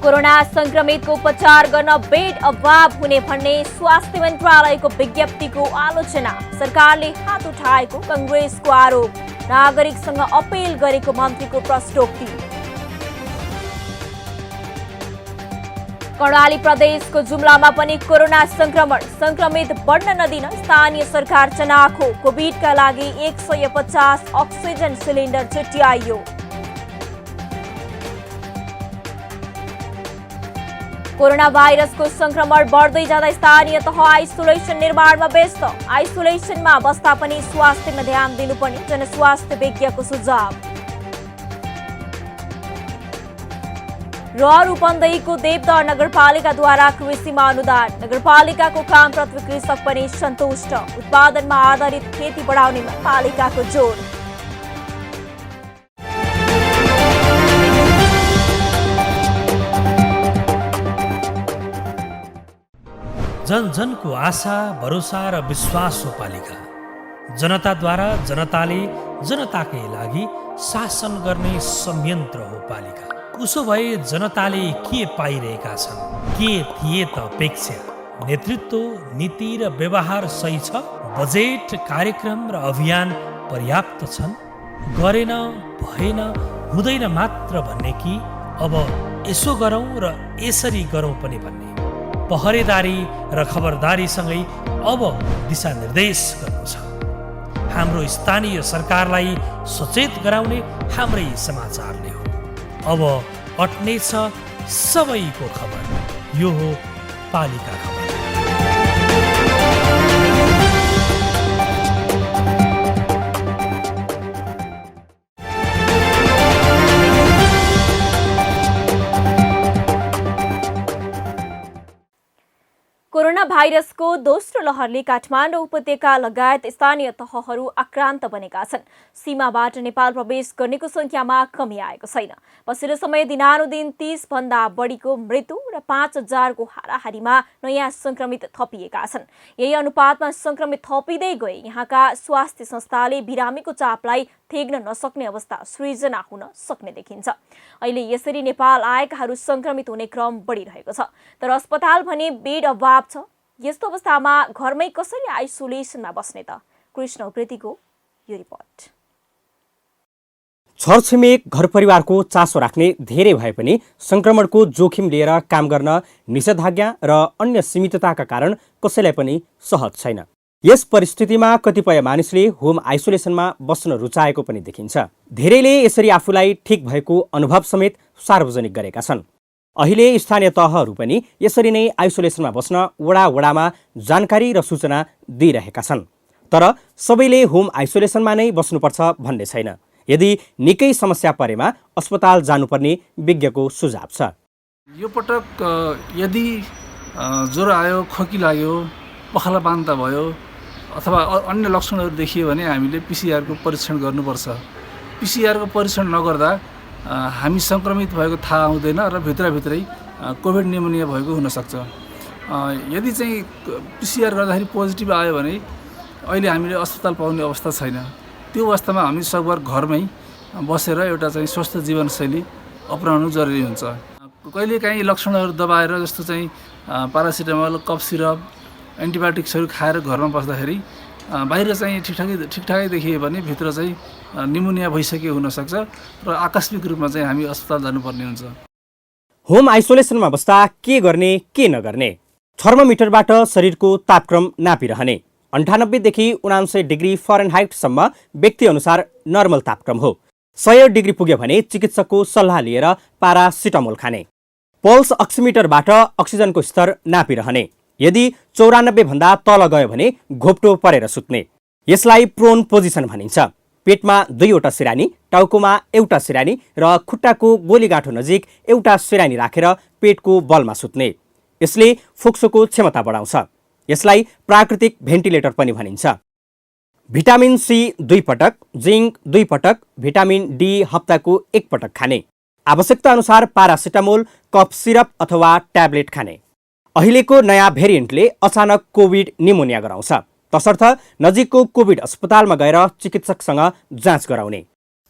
कोरोना संक्रमितको उपचार गर्न बेड अभाव हुने भन्ने स्वास्थ्य मन्त्रालयको विज्ञप्तिको आलोचना, सरकारले हात उठाएको कांग्रेसको आरोप, नागरिकसँग अपिल गरेको मन्त्रीको प्रश्नोक्ति। कर्णाली प्रदेशको जुम्लामा पनि कोरोना संक्रमित बढ्न नदिन स्थानीय सरकार चनाखो, कोभिडका लागि 150 अक्सिजन सिलिन्डर छुट्याइयो। कोरोना भाइरसको संक्रमण बढ्दै जाँदा स्थानीय तह आइसोलेसन निर्माणमा व्यस्त, आइसोलेसनमा बस्दा पनि स्वास्थ्यमा ध्यान दिनुपर्ने जनस्वास्थ्य विज्ञको सुझाव। र रूपन्देहीको देवदह नगरपालिकाद्वारा कृषिमा अनुदान, नगरपालिकाको कामप्रति कृषक पनि सन्तुष्ट, उत्पादनमा आधारित खेती बढाउनेमा पालिकाको जोड। जन जनको आशा, भरोसा र विश्वास हो पालिका। जनताद्वारा जनताले जनताकै लागि शासन गर्ने संयन्त्र हो पालिका। उसो भए जनताले के पाइरहेका छन्, के थिए त अपेक्षा, नेतृत्व, नीति र व्यवहार सही छ? बजेट, कार्यक्रम र अभियान पर्याप्त छन्? गरेन, भएन, हुँदैन मात्र भन्ने कि अब यसो गरौँ र यसरी गरौँ पनि भन्ने? पहरेदारी र खबरदारीसँगै अब दिशानिर्देश गर्नु छ। हाम्रो स्थानीय सरकारलाई सचेत गराउने हाम्रै समाचारले हो। अब अट्नेछ सबैको खबर। यो हो पालिका खबर। कोरोना भाइरसको दोस्रो लहरले काठमाडौँ उपत्यका लगायत स्थानीय तहहरू आक्रान्त बनेका छन्। सीमाबाट नेपाल प्रवेश गर्नेको संख्यामा कमी आएको छैन। पछिल्लो समय दिनानुदिन 30 भन्दा बढीको मृत्यु र 5000 को हाराहारीमा नयाँ संक्रमित थपिएका छन्। यही अनुपातमा संक्रमित थपिँदै गए यहाँका स्वास्थ्य संस्थाले बिरामीको चापलाई थेग्न नसक्ने अवस्था सृजना हुन सक्ने देखिन्छ। अहिले यसरी नेपाल आएकाहरू संक्रमित हुने क्रम बढिरहेको छ, तर अस्पताल भने बेड अभाव छ। यस्तो अवस्थामा घरमै कसरी आइसोलेसनमा बस्ने त? कृष्ण उप्रेतीको यो रिपोर्ट। छरछिमेक घर परिवारको चासो राख्ने धेरै भए पनि संक्रमणको जोखिम लिएर काम गर्न निषेधाज्ञा र अन्य सीमितताका कारण कसैलाई पनि सहज छैन। यस परिस्थितिमा कतिपय मानिसले होम आइसोलेसनमा बस्न रुचाएको पनि देखिन्छ। धेरैले यसरी आफूलाई ठिक भएको अनुभव समेत सार्वजनिक गरेका छन्। अहिले स्थानीय तहहरू पनि यसरी नै आइसोलेसनमा बस्न वडा वडामा जानकारी र सूचना दिइरहेका छन्। तर सबैले होम आइसोलेसनमा नै बस्नुपर्छ भन्ने छैन। यदि निकै समस्या परेमा अस्पताल जानुपर्ने विज्ञको सुझाव छ। यो पटक यदि ज्वरो आयो, खोकी लाग्यो, पखाला बान्ता भयो अथवा अन्य लक्षणहरू देखियो भने हामीले पिसिआरको परीक्षण गर्नुपर्छ। पिसिआरको परीक्षण नगर्दा हामी सङ्क्रमित भएको थाहा हुँदैन र भित्रभित्रै कोभिड निमोनिया भएको हुनसक्छ। यदि चाहिँ पिसिआर गर्दाखेरि पोजिटिभ आयो भने अहिले हामीले अस्पताल पाउने अवस्था छैन। त्यो अवस्थामा हामी सकभर घरमै बसेर एउटा चाहिँ स्वस्थ जीवनशैली अपनाउनु जरुरी हुन्छ। कहिलेकाहीँ लक्षणहरू दबाएर जस्तो चाहिँ पारासिटामोल, कफ सिरप, एन्टिबायोटिक्सहरू खाएर घरमा बस्दाखेरि बाहिर चाहिँ ठिकठाकै देखियो भने भित्र चाहिँ निमोनिया भइसकेको हुनसक्छ र आकस्मिक रूपमा चाहिँ हामी अस्पताल जानुपर्ने हुन्छ। होम आइसोलेसनमा बस्दा के गर्ने के नगर्ने? थर्मोमिटरबाट शरीरको तापक्रम नापिरहने। 98 देखि 99 डिग्री फरेनहाइटसम्म व्यक्ति अनुसार नर्मल तापक्रम हो। 100 डिग्री पुग्यो भने चिकित्सकको सल्लाह लिएर पारासिटामोल खाने। पल्स अक्सिमिटरबाट अक्सिजनको स्तर नापिरहने। यदि 94 भन्दा तल गयो भने घोप्टो परेर सुत्ने। यसलाई प्रोन पोजिसन भनिन्छ। पेटमा 2वटा सिरानी, टाउकोमा 1टा सिरानी र खुट्टाको गोलीगाँठो नजिक 1टा सिरानी राखेर पेटको बलमा सुत्ने। यसले फुक्सोको क्षमता बढाउँछ। यसलाई प्राकृतिक भेन्टिलेटर पनि भनिन्छ। भिटामिन सी 2 पटक, जिंक 2 पटक, भिटामिन डी हप्ताको 1 पटक खाने। आवश्यकता अनुसार पारासिटामोल, कफ सिरप अथवा ट्याब्लेट खाने। अहिलेको नयाँ भेरिएन्टले अचानक कोभिड निमोनिया गराउँछ। तसर्थ नजिकको कोभिड अस्पतालमा गएर चिकित्सकसँग जाँच गराउने।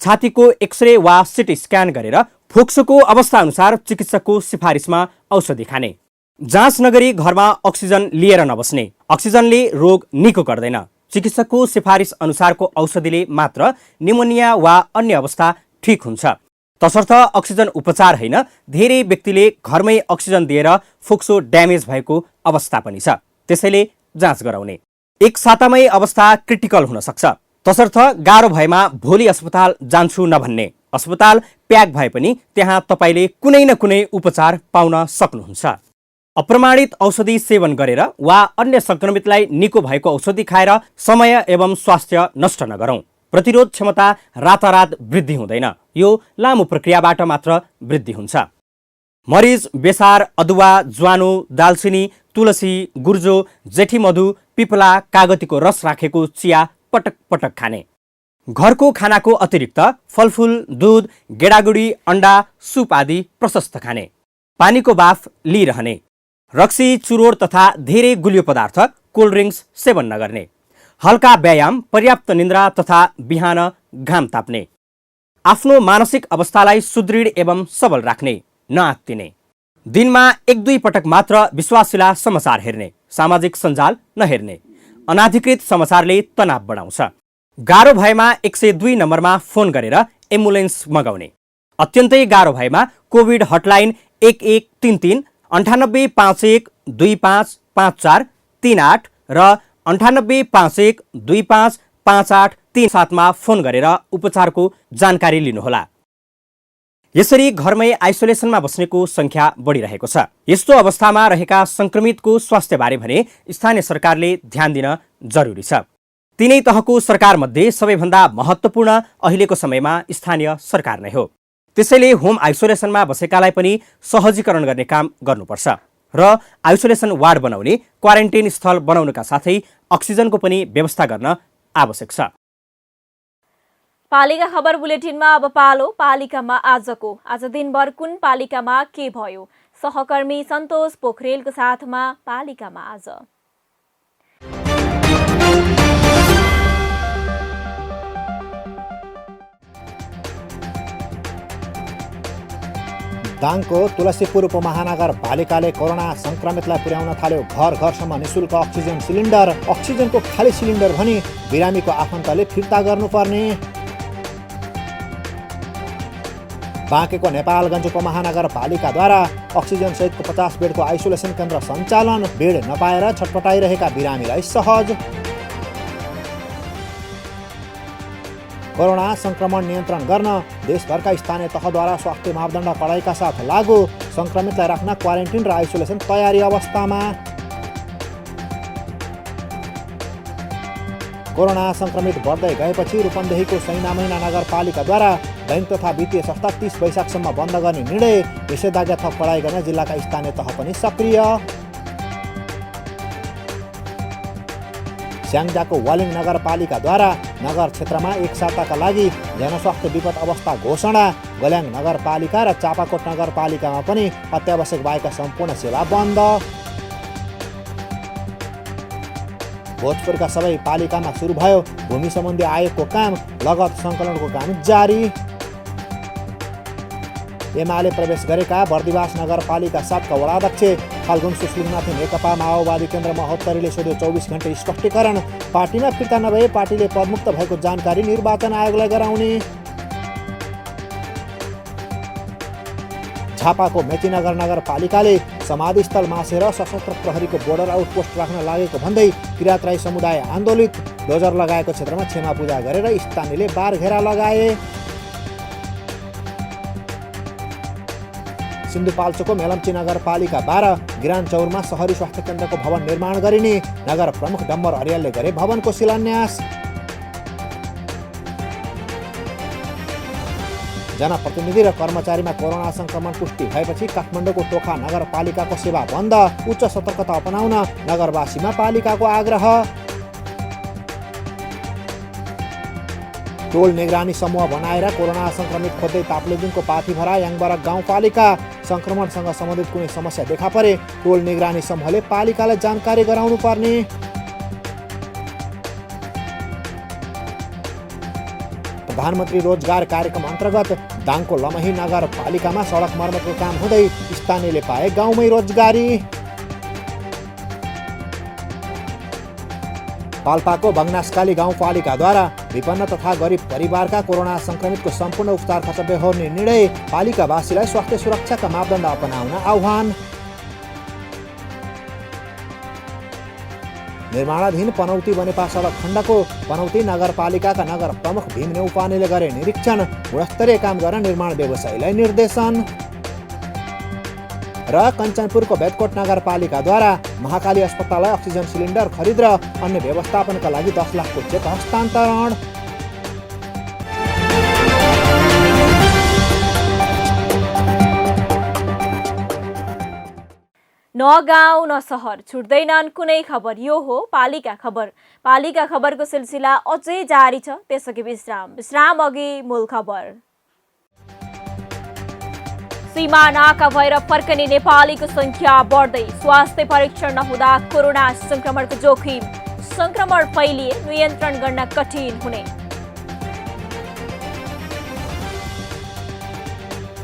छातीको एक्सरे वा सिटी स्क्यान गरेर फुक्सोको अवस्था अनुसार चिकित्सकको सिफारिसमा औषधि खाने। जाँच नगरी घरमा अक्सिजन लिएर नबस्ने। अक्सिजनले रोग निको गर्दैन। चिकित्सकको सिफारिस अनुसारको औषधिले मात्र निमोनिया वा अन्य अवस्था ठिक हुन्छ। तसर्थ अक्सिजन उपचार होइन, धेरै व्यक्तिले घरमै अक्सिजन दिएर फुक्सो ड्यामेज भएको अवस्था पनि छ। त्यसैले जाँच गराउने। एक सातामै अवस्था क्रिटिकल हुन सक्छ। तसर्थ गाह्रो भएमा भोलि अस्पताल जान्छु नभन्ने। अस्पताल प्याक भए पनि त्यहाँ तपाईले कुनै न कुनै उपचार पाउन सक्नुहुन्छ। अप्रमाणित औषधि सेवन गरेर वा अन्य संक्रमितलाई निको भएको औषधि खाएर समय एवं स्वास्थ्य नष्ट नगरौं। प्रतिरोध क्षमता रातारात वृद्धि हुँदैन। यो लामो प्रक्रियाबाट मात्र वृद्धि हुन्छ। मरिच, बेसार, अदुवा, ज्वानो, दालचिनी, तुलसी, गुर्जो, जेठी मधु, पिपला, कागतीको रस राखेको चिया पटक पटक खाने। घरको खानाको अतिरिक्त फलफुल, दूध, गेडागुडी, अन्डा, सुप आदि प्रशस्त खाने। पानीको बाफ लिइरहने। रक्सी, चुरोट तथा धेरै गुलियो पदार्थ, कोल्ड ड्रिङ्क्स सेवन नगर्ने। हल्का व्यायाम, पर्याप्त निन्द्रा तथा बिहान घाम ताप्ने। आफ्नो मानसिक अवस्थालाई सुदृढ एवं सबल राख्ने, नआत्तिने। दिनमा 1-2 पटक मात्र विश्वासिला समाचार हेर्ने। सामाजिक सञ्जाल नहेर्ने। अनाधिकृत समाचारले तनाव बढाउँछ। गाह्रो भएमा 102 नम्बरमा फोन गरेर एम्बुलेन्स मगाउने। अत्यन्तै गाह्रो भएमा कोभिड हटलाइन 1133, 9851 255438 र 9851 255837 मा फोन गरेर उपचारको जानकारी लिनुहोला। यसरी घरमै आइसोलेसनमा बस्नेको संख्या बढिरहेको छ। यस्तो अवस्थामा रहेका संक्रमितको स्वास्थ्यबारे भने स्थानीय सरकारले ध्यान दिन जरुरी छ। तीनै तहको सरकारमध्ये सबैभन्दा महत्त्वपूर्ण अहिलेको समयमा स्थानीय सरकार नै हो। त्यसैले होम आइसोलेसनमा बसेकालाई पनि सहजीकरण गर्ने काम गर्नुपर्छ र आइसोलेसन वार्ड बनाउने, क्वारेन्टाइन स्थल बनाउनका साथै अक्सिजनको पनि व्यवस्था गर्न आवश्यक छ। पालिका खबर बुलेटिनमा अब पालो पालिकामा आजको। आज दिनभर कुन पालिकामा के भयो? सहकर्मी सन्तोष पोखरेलको साथमा पालिकामा आज। दाङको तुलसीपुर उपमहानगरपालिकाले कोरोना संक्रमितलाई पुर्याउन थाल्यो घर घरसम्म निशुल्क अक्सिजन सिलिन्डर। अक्सिजनको खाली सिलिन्डर भनी बिरामीको आफन्तले फिर्ता गर्नुपर्ने। बाँकेको नेपालगञ्ज उपमहानगरपालिकाद्वारा अक्सिजन सहितको 50 बेडको आइसोलेसन केन्द्र सञ्चालन। बेड नपाएर छटपटाइरहेका बिरामीलाई सहज। कोरोना संक्रमण नियन्त्रण गर्न देशभरका स्थानीय तहद्वारा स्वास्थ्य मापदण्ड कडाइका साथ लागू। संक्रमितलाई राख्न क्वारेन्टिन र आइसोलेसन तयारी अवस्थामा। कोरोना संक्रमित बढ्दै गएपछि रूपन्देहीको सैनामैना नगरपालिकाद्वारा बैंक तथा वित्तीय संस्था 30 वैशाखसम्म बन्द गर्ने निर्णय। निषेधाज्ञा थप कडाइ गर्न जिल्लाका स्थानीय तह पनि सक्रिय। स्याङ्जाको वालिङ नगरपालिकाद्वारा नगर क्षेत्रमा एक साताका लागि जनस्वास्थ्य विपद अवस्था घोषणा। गल्याङ नगरपालिका र चापाकोट नगरपालिकामा पनि अत्यावश्यक बाहेक सम्पूर्ण सेवा बन्द। भोजपुरका सबै पालिकामा सुरु भयो भूमि सम्बन्धी आयोगको काम। लगत सङ्कलनको काम जारी। एमाले प्रवेश गरेका बर्दिवास नगरपालिका 7 का वडाध्यक्ष फाल्गुन सुस्लिङमाथि नेकपा माओवादी केन्द्र महोत्तरीले सोध्यो 24 घण्टे स्पष्टीकरण। पार्टीमा फिर्ता नभए पार्टीले पदमुक्त भएको जानकारी निर्वाचन आयोगलाई गराउने। झापाको मेचीनगर नगरपालिकाले समाधिस्थल मासेर सशस्त्र प्रहरीको बोर्डर आउटपोस्ट राख्न लागेको भन्दै किरात राई समुदाय आन्दोलित। डोजर लगाएको क्षेत्रमा क्षमा पूजा गरेर स्थानीयले बारघेरा लगाए। सिन्धुपाल्चोको मेलम्ची नगरपालिका 12 गिरानचौरमा सहरी स्वास्थ्य केन्द्रको भवन निर्माण गरिने। नगर प्रमुख डम्बर अर्यालले गरे भवनको शिलान्यास। जनप्रतिनिधि र कर्मचारीमा कोरोना संक्रमण पुष्टि भएपछि काठमाडौँको टोखा नगरपालिकाको सेवा बन्द। उच्च सतर्कता अपनाउन नगरवासीमा पालिकाको आग्रह। टोल निगरानी समूह बनाएर कोरोना संक्रमित खोज्दै ताप्लेजुङको पाथीभरा याङबरक गाउँपालिका। संक्रमणसँग सम्बन्धित कुनै समस्या देखा परे टोल निगरानी समूहले पालिकालाई जानकारी गराउनु पर्ने। प्रधानमन्त्री रोजगार कार्यक्रम अन्तर्गत दाङको लमही नगरपालिकामा सडक मर्मतको काम हुँदै स्थानीयले पाए गाउँमै रोजगारी। पाल्पाको बगनासकाली गाउँपालिकाद्वारा विपन्न तथा गरिब परिवारका कोरोना संक्रमितको सम्पूर्ण उपचार खर्च बेहोर्ने निर्णय। पालिकावासीलाई स्वास्थ्य सुरक्षाका मापदण्ड अपनाउन आह्वान। निर्माणाधीन पनौती बनेपा सडक खण्डको पनौती नगरपालिकाका नगर प्रमुख भीम नेउपानेले गरे निरीक्षण। गुणस्तरीय काम गर्न निर्माण व्यवसायीलाई निर्देशन। र कञ्चनपुरको बेदकोट नगरपालिकाद्वारा महाकाली अस्पताललाई अक्सिजन सिलिन्डर खरिद र अन्य व्यवस्थापनका लागि 10 लाखको चेक हस्तान्तरण। न गाउँ न सहर छुट्दैनन् कुनै खबर। यो हो पालिका खबर। पालिका खबरको सिलसिला अझै जारी छ। त्यसअघि विश्राम अघि मूल खबर। सीमा नाका भएर फर्कने नेपालीको संख्या बढ्दै। स्वास्थ्य परीक्षण नहुँदा कोरोना संक्रमणको जोखिम। संक्रमण फैलिए नियन्त्रण गर्न कठिन हुने।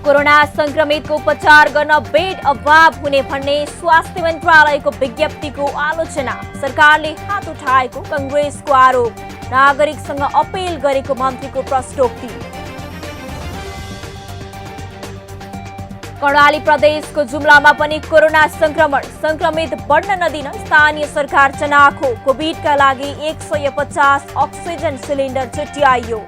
कोरोना संक्रमितको उपचार गर्न बेड अभाव हुने भन्ने स्वास्थ्य मन्त्रालयको विज्ञप्तिको आलोचना। सरकारले हात उठाएको कांग्रेसको आरोप। नागरिकसँग अपील गरेको मन्त्रीको प्रश्नोक्ति। कर्णाली प्रदेशको जुम्लामा पनि कोरोना संक्रमण। संक्रमित बढ्न नदिन स्थानीय सरकार चनाखो। कोभिडका लागि 150 अक्सिजन सिलिन्डर छुट्याइयो।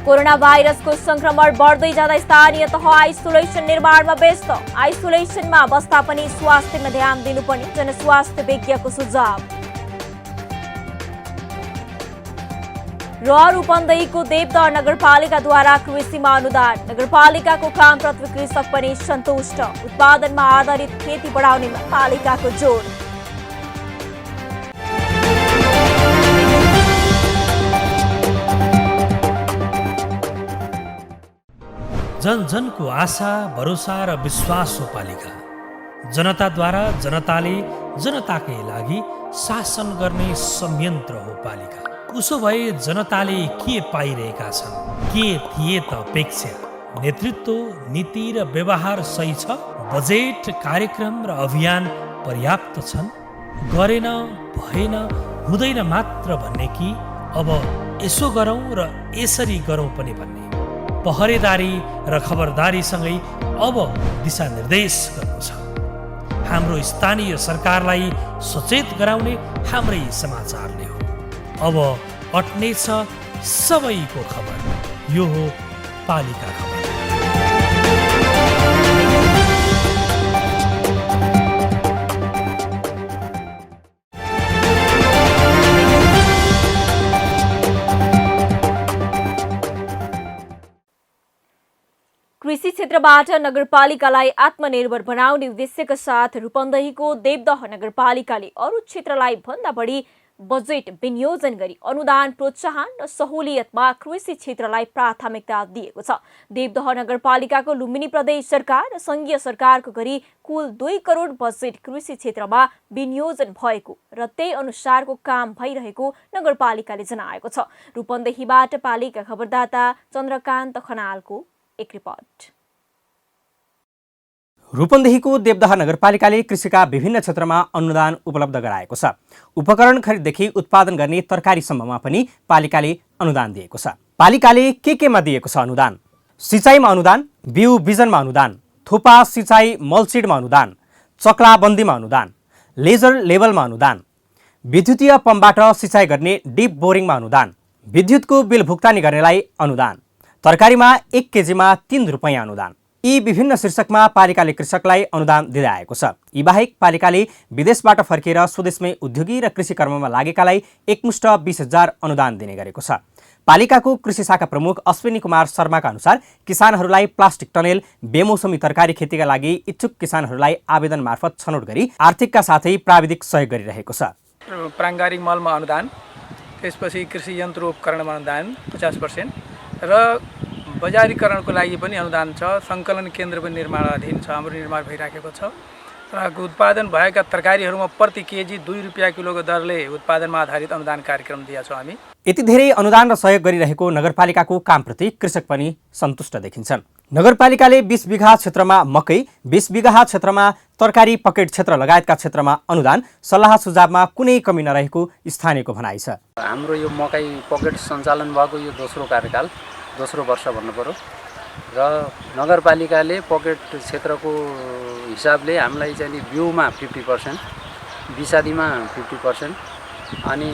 कोरोना भाइरसको संक्रमण बढ्दै जाँदा स्थानीय तह आइसोलेसन निर्माणमा व्यस्त। आइसोलेसनमा बस्दा पनि स्वास्थ्यमा ध्यान दिनुपर्ने जनस्वास्थ्य विज्ञको सुझाव। र रूपन्देहीको देवदह नगरपालिकाद्वारा कृषिमा अनुदान। नगरपालिकाको कामप्रति कृषक पनि सन्तुष्ट। उत्पादनमा आधारित खेती बढाउनेमा पालिकाको जोड। जन जनको आशा भरोसा र विश्वास हो पालिका। जनताद्वारा जनताले जनताकै लागि शासन गर्ने संयन्त्र हो पालिका। उसो भए जनताले के पाइरहेका छन्? के थिए त अपेक्षा? नेतृत्व, नीति र व्यवहार सही छ? बजेट, कार्यक्रम र अभियान पर्याप्त छन्? गरेन, भएन, हुँदैन मात्र भन्ने कि अब यसो गरौँ र यसरी गरौँ पनि भन्ने? पहरेदारी र खबरदारीसँगै अब दिशानिर्देश गर्नु छ। हाम्रो स्थानीय सरकारलाई सचेत गराउने हाम्रै समाचारले हो। अब अट्नेछ सबैको खबर। यो हो पालिका खबर। कृषि क्षेत्रबाट नगरपालिकालाई आत्मनिर्भर बनाउने उद्देश्यका साथ रूपन्देहीको देवदह नगरपालिकाले अरू क्षेत्रलाई भन्दा बढी बजेट विनियोजन गरी अनुदान, प्रोत्साहन र सहुलियतमा कृषि क्षेत्रलाई प्राथमिकता दिएको छ। देवदह नगरपालिकाको लुम्बिनी प्रदेश सरकार र संघीय सरकारको गरी कुल 2 करोड बजेट कृषि क्षेत्रमा विनियोजन भएको र त्यही अनुसारको काम भइरहेको नगरपालिकाले जनाएको छ। रूपन्देहीबाट पालिका खबरदाता चन्द्रकान्त खनालको एक रिपोर्ट। रूपन्देहीको देवदह नगरपालिकाले कृषिका विभिन्न क्षेत्रमा अनुदान उपलब्ध गराएको छ। उपकरण खरिददेखि उत्पादन गर्ने तरकारीसम्ममा पनि पालिकाले अनुदान दिएको छ। पालिकाले केमा दिएको छ अनुदान? सिँचाइमा अनुदान, बिउ बिजनमा अनुदान, थोपा सिँचाइ मलसिडमा अनुदान, चक्लाबन्दीमा अनुदान, लेजर लेभलमा अनुदान, विद्युतीय पम्पबाट सिँचाइ गर्ने डिप बोरिङमा अनुदान, विद्युतको बिल भुक्तानी गर्नेलाई अनुदान, तरकारीमा 1 केजीमा 3 रुपैयाँ अनुदान। यी विभिन्न शीर्षकमा पालिकाले कृषकलाई अनुदान दिँदै आएको छ। यी बाहेक पालिकाले विदेशबाट फर्किएर स्वदेशमै उद्योगी र कृषि कर्ममा लागेकालाई एकमुष्ट 20,000 अनुदान दिने गरेको छ। पालिकाको कृषि शाखा प्रमुख अश्विनी कुमार शर्माका अनुसार किसानहरूलाई प्लास्टिक टनेल, बेमौसमी तरकारी खेतीका लागि इच्छुक किसानहरूलाई आवेदन मार्फत छनौट गरी आर्थिकका साथै प्राविधिक सहयोग गरिरहेको छ। प्राङ्गारिक मलमा अनुदान, त्यसपछि कृषि यन्त्र उपकरणमा अनुदान 50% र बजारीकरणको लागि पनि अनुदान छ। सङ्कलन केन्द्र पनि निर्माणाधीन छ, हाम्रो निर्माण भइराखेको छ र उत्पादन भएका तरकारीहरूमा प्रति केजी 2 रुपियाँ किलोको दरले उत्पादनमा आधारित अनुदान कार्यक्रम दिएका छौँ हामी। यति धेरै अनुदान र सहयोग गरिरहेको नगरपालिकाको कामप्रति कृषक पनि सन्तुष्ट देखिन्छन्। नगरपालिकाले 20 बिघा क्षेत्रमा मकै, 20 बिघा क्षेत्रमा तरकारी पकेट क्षेत्र लगायतका क्षेत्रमा अनुदान, सल्लाह सुझावमा कुनै कमी नरहेको स्थानीयको भनाइ छ। हाम्रो यो मकै पकेट सञ्चालन भएको यो दोस्रो कार्यकाल, दोस्रो वर्ष भन्नु पर्यो र नगरपालिकाले पकेट क्षेत्रको हिसाबले हामीलाई चाहिँ बिउमा 50%, बिसादीमा 50% अनि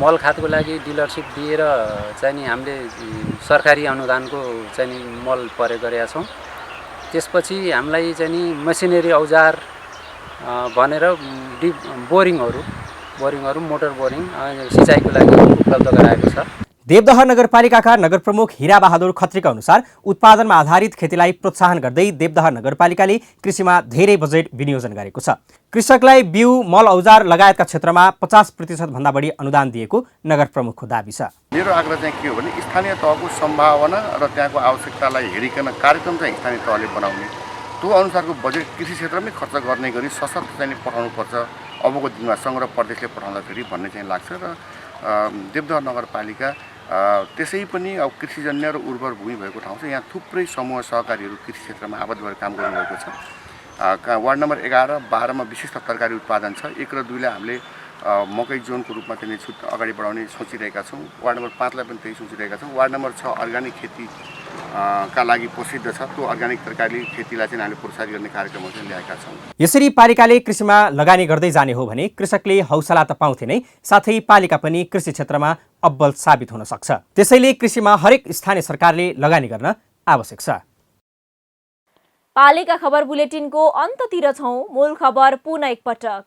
मल खादको लागि डिलरसिप दिएर चाहिँ नि हामीले सरकारी अनुदानको चाहिँ नि मल प्रयोग गरेका छौँ। त्यसपछि हामीलाई चाहिँ नि मसिनरी औजार भनेर बोरिङहरू मोटर बोरिङ सिँचाइको लागि उपलब्ध गराएको छ। देवदह नगरपालिकाका नगर प्रमुख हीरा बहादुर खत्रीका अनुसार उत्पादनमा आधारित खेतीलाई प्रोत्साहन गर्दै देवदह नगरपालिकाले कृषिमा धेरै बजेट विनियोजन गरेको छ। कृषकलाई बिउ, मल औजार लगायतका क्षेत्रमा 50% भन्दा बढी अनुदान दिएको नगर प्रमुखको दाबी छ। मेरो आग्रह चाहिँ के हो भने स्थानीय तहको सम्भावना र त्यहाँको आवश्यकतालाई हेरिकन कार्यक्रम चाहिँ स्थानीय तहले बनाउने, त्यो अनुसारको बजेट कृषि क्षेत्रमै खर्च गर्ने गरी सशक्त चाहिँ पठाउनुपर्छ। अबको दिनमा सङ्घ र प्रदेशले पठाउँदाखेरि भन्ने चाहिँ लाग्छ र देवदह नगरपालिका त्यसै पनि अब कृषिजन्य र उर्वर भूमि भएको ठाउँ छ। यहाँ थुप्रै समूह सहकारीहरू कृषि क्षेत्रमा आबद्ध भएर काम गर्नुभएको छ। वार्ड नम्बर 11, 12मा विशिष्ट तरकारी उत्पादन छ। 1 र 2लाई हामीले मकै जोनको रूपमा चाहिँ अगाडि बढाउने सोचिरहेका छौँ। वार्ड नम्बर 5लाई पनि त्यही सोचिरहेका छौँ। वार्ड नम्बर 6 अर्ग्यानिक खेती का लागि प्रसिद्ध छ। त्यो अर्ग्यानिक तरकारी खेतीलाई चाहिँ हामीले प्रोत्साहित गर्ने कार्यक्रमहरू चाहिँ ल्याएका छौँ। यसरी पालिकाले कृषिमा लगानी गर्दै जाने हो भने कृषकले हौसला त पाउँथे नै, साथै पालिका पनि कृषि क्षेत्रमा अब्बल साबित हुन सक्छ। त्यसैले कृषिमा हरेक स्थानीय सरकारले लगानी गर्न आवश्यक छ। पालिका खबर बुलेटिनको अन्ततिर छौं। मूल खबर पुनः एकपटक।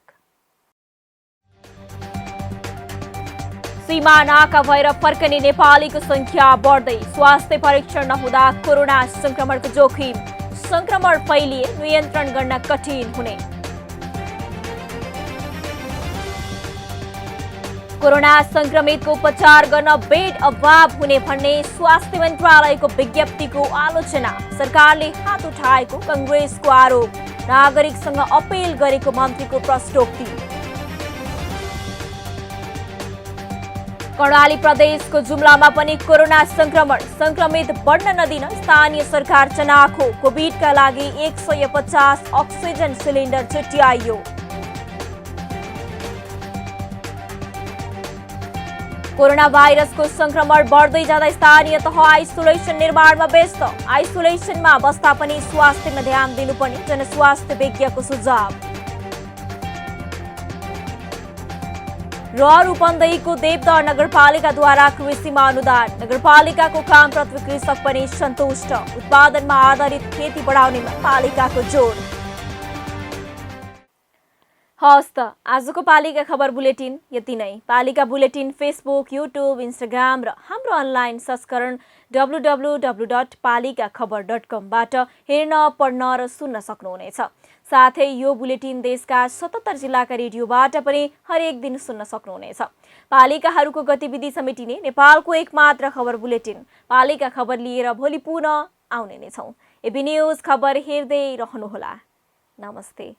सीमा नाका भएर फर्कने नेपालीको संख्या बढ्दै, स्वास्थ्य परीक्षण नहुँदा कोरोना संक्रमणको जोखिम, संक्रमण फैलिए नियन्त्रण गर्न कठिन हुने। कोरोना संक्रमितको उपचार गर्न बेड अभाव हुने भन्ने स्वास्थ्य मन्त्रालयको विज्ञप्तिको आलोचना, सरकारले हात उठाएको कांग्रेसको आरोप, नागरिकसँग अपील गरेको मन्त्रीको प्रश्नोक्ति। कर्णाली प्रदेशको जुम्लामा पनि कोरोना संक्रमण, संक्रमित बढ्न नदिन स्थानीय सरकार चनाखो, कोभिडका लागि 150 अक्सिजन सिलिन्डर छुट्याइयो। कोरोना भाइरसको संक्रमण बढ्दै जाँदा स्थानीय तह आइसोलेसन निर्माणमा व्यस्त, आइसोलेसनमा बस्दा पनि स्वास्थ्यमा ध्यान दिनुपर्ने जनस्वास्थ्य विज्ञको सुझाव। र रूपन्देहीको देवदह नगरपालिकाद्वारा कृषिमा अनुदान, नगरपालिकाको कामप्रति कृषक पनि सन्तुष्ट, उत्पादनमा आधारित खेती बढाउनेमा पालिकाको जोड। हवस् त आजको पालिका खबर बुलेटिन यति नै। पालिका बुलेटिन फेसबुक, युट्युब, इन्स्टाग्राम र हाम्रो अनलाइन संस्करण www.palikakhbar.com बाट हेर्न, पढ्न र सुन्न सक्नुहुनेछ। साथै यो बुलेटिन देशका 77 जिल्लाका रेडियोबाट पनि हरेक दिन सुन्न सक्नुहुनेछ। पालिकाहरूको गतिविधि समेटिने नेपालको एकमात्र खबर बुलेटिन पालिका खबर लिएर भोलि पुनः आउने नै छौं। एबी न्यूज खबर हेर्दै रहनुहोला। नमस्ते।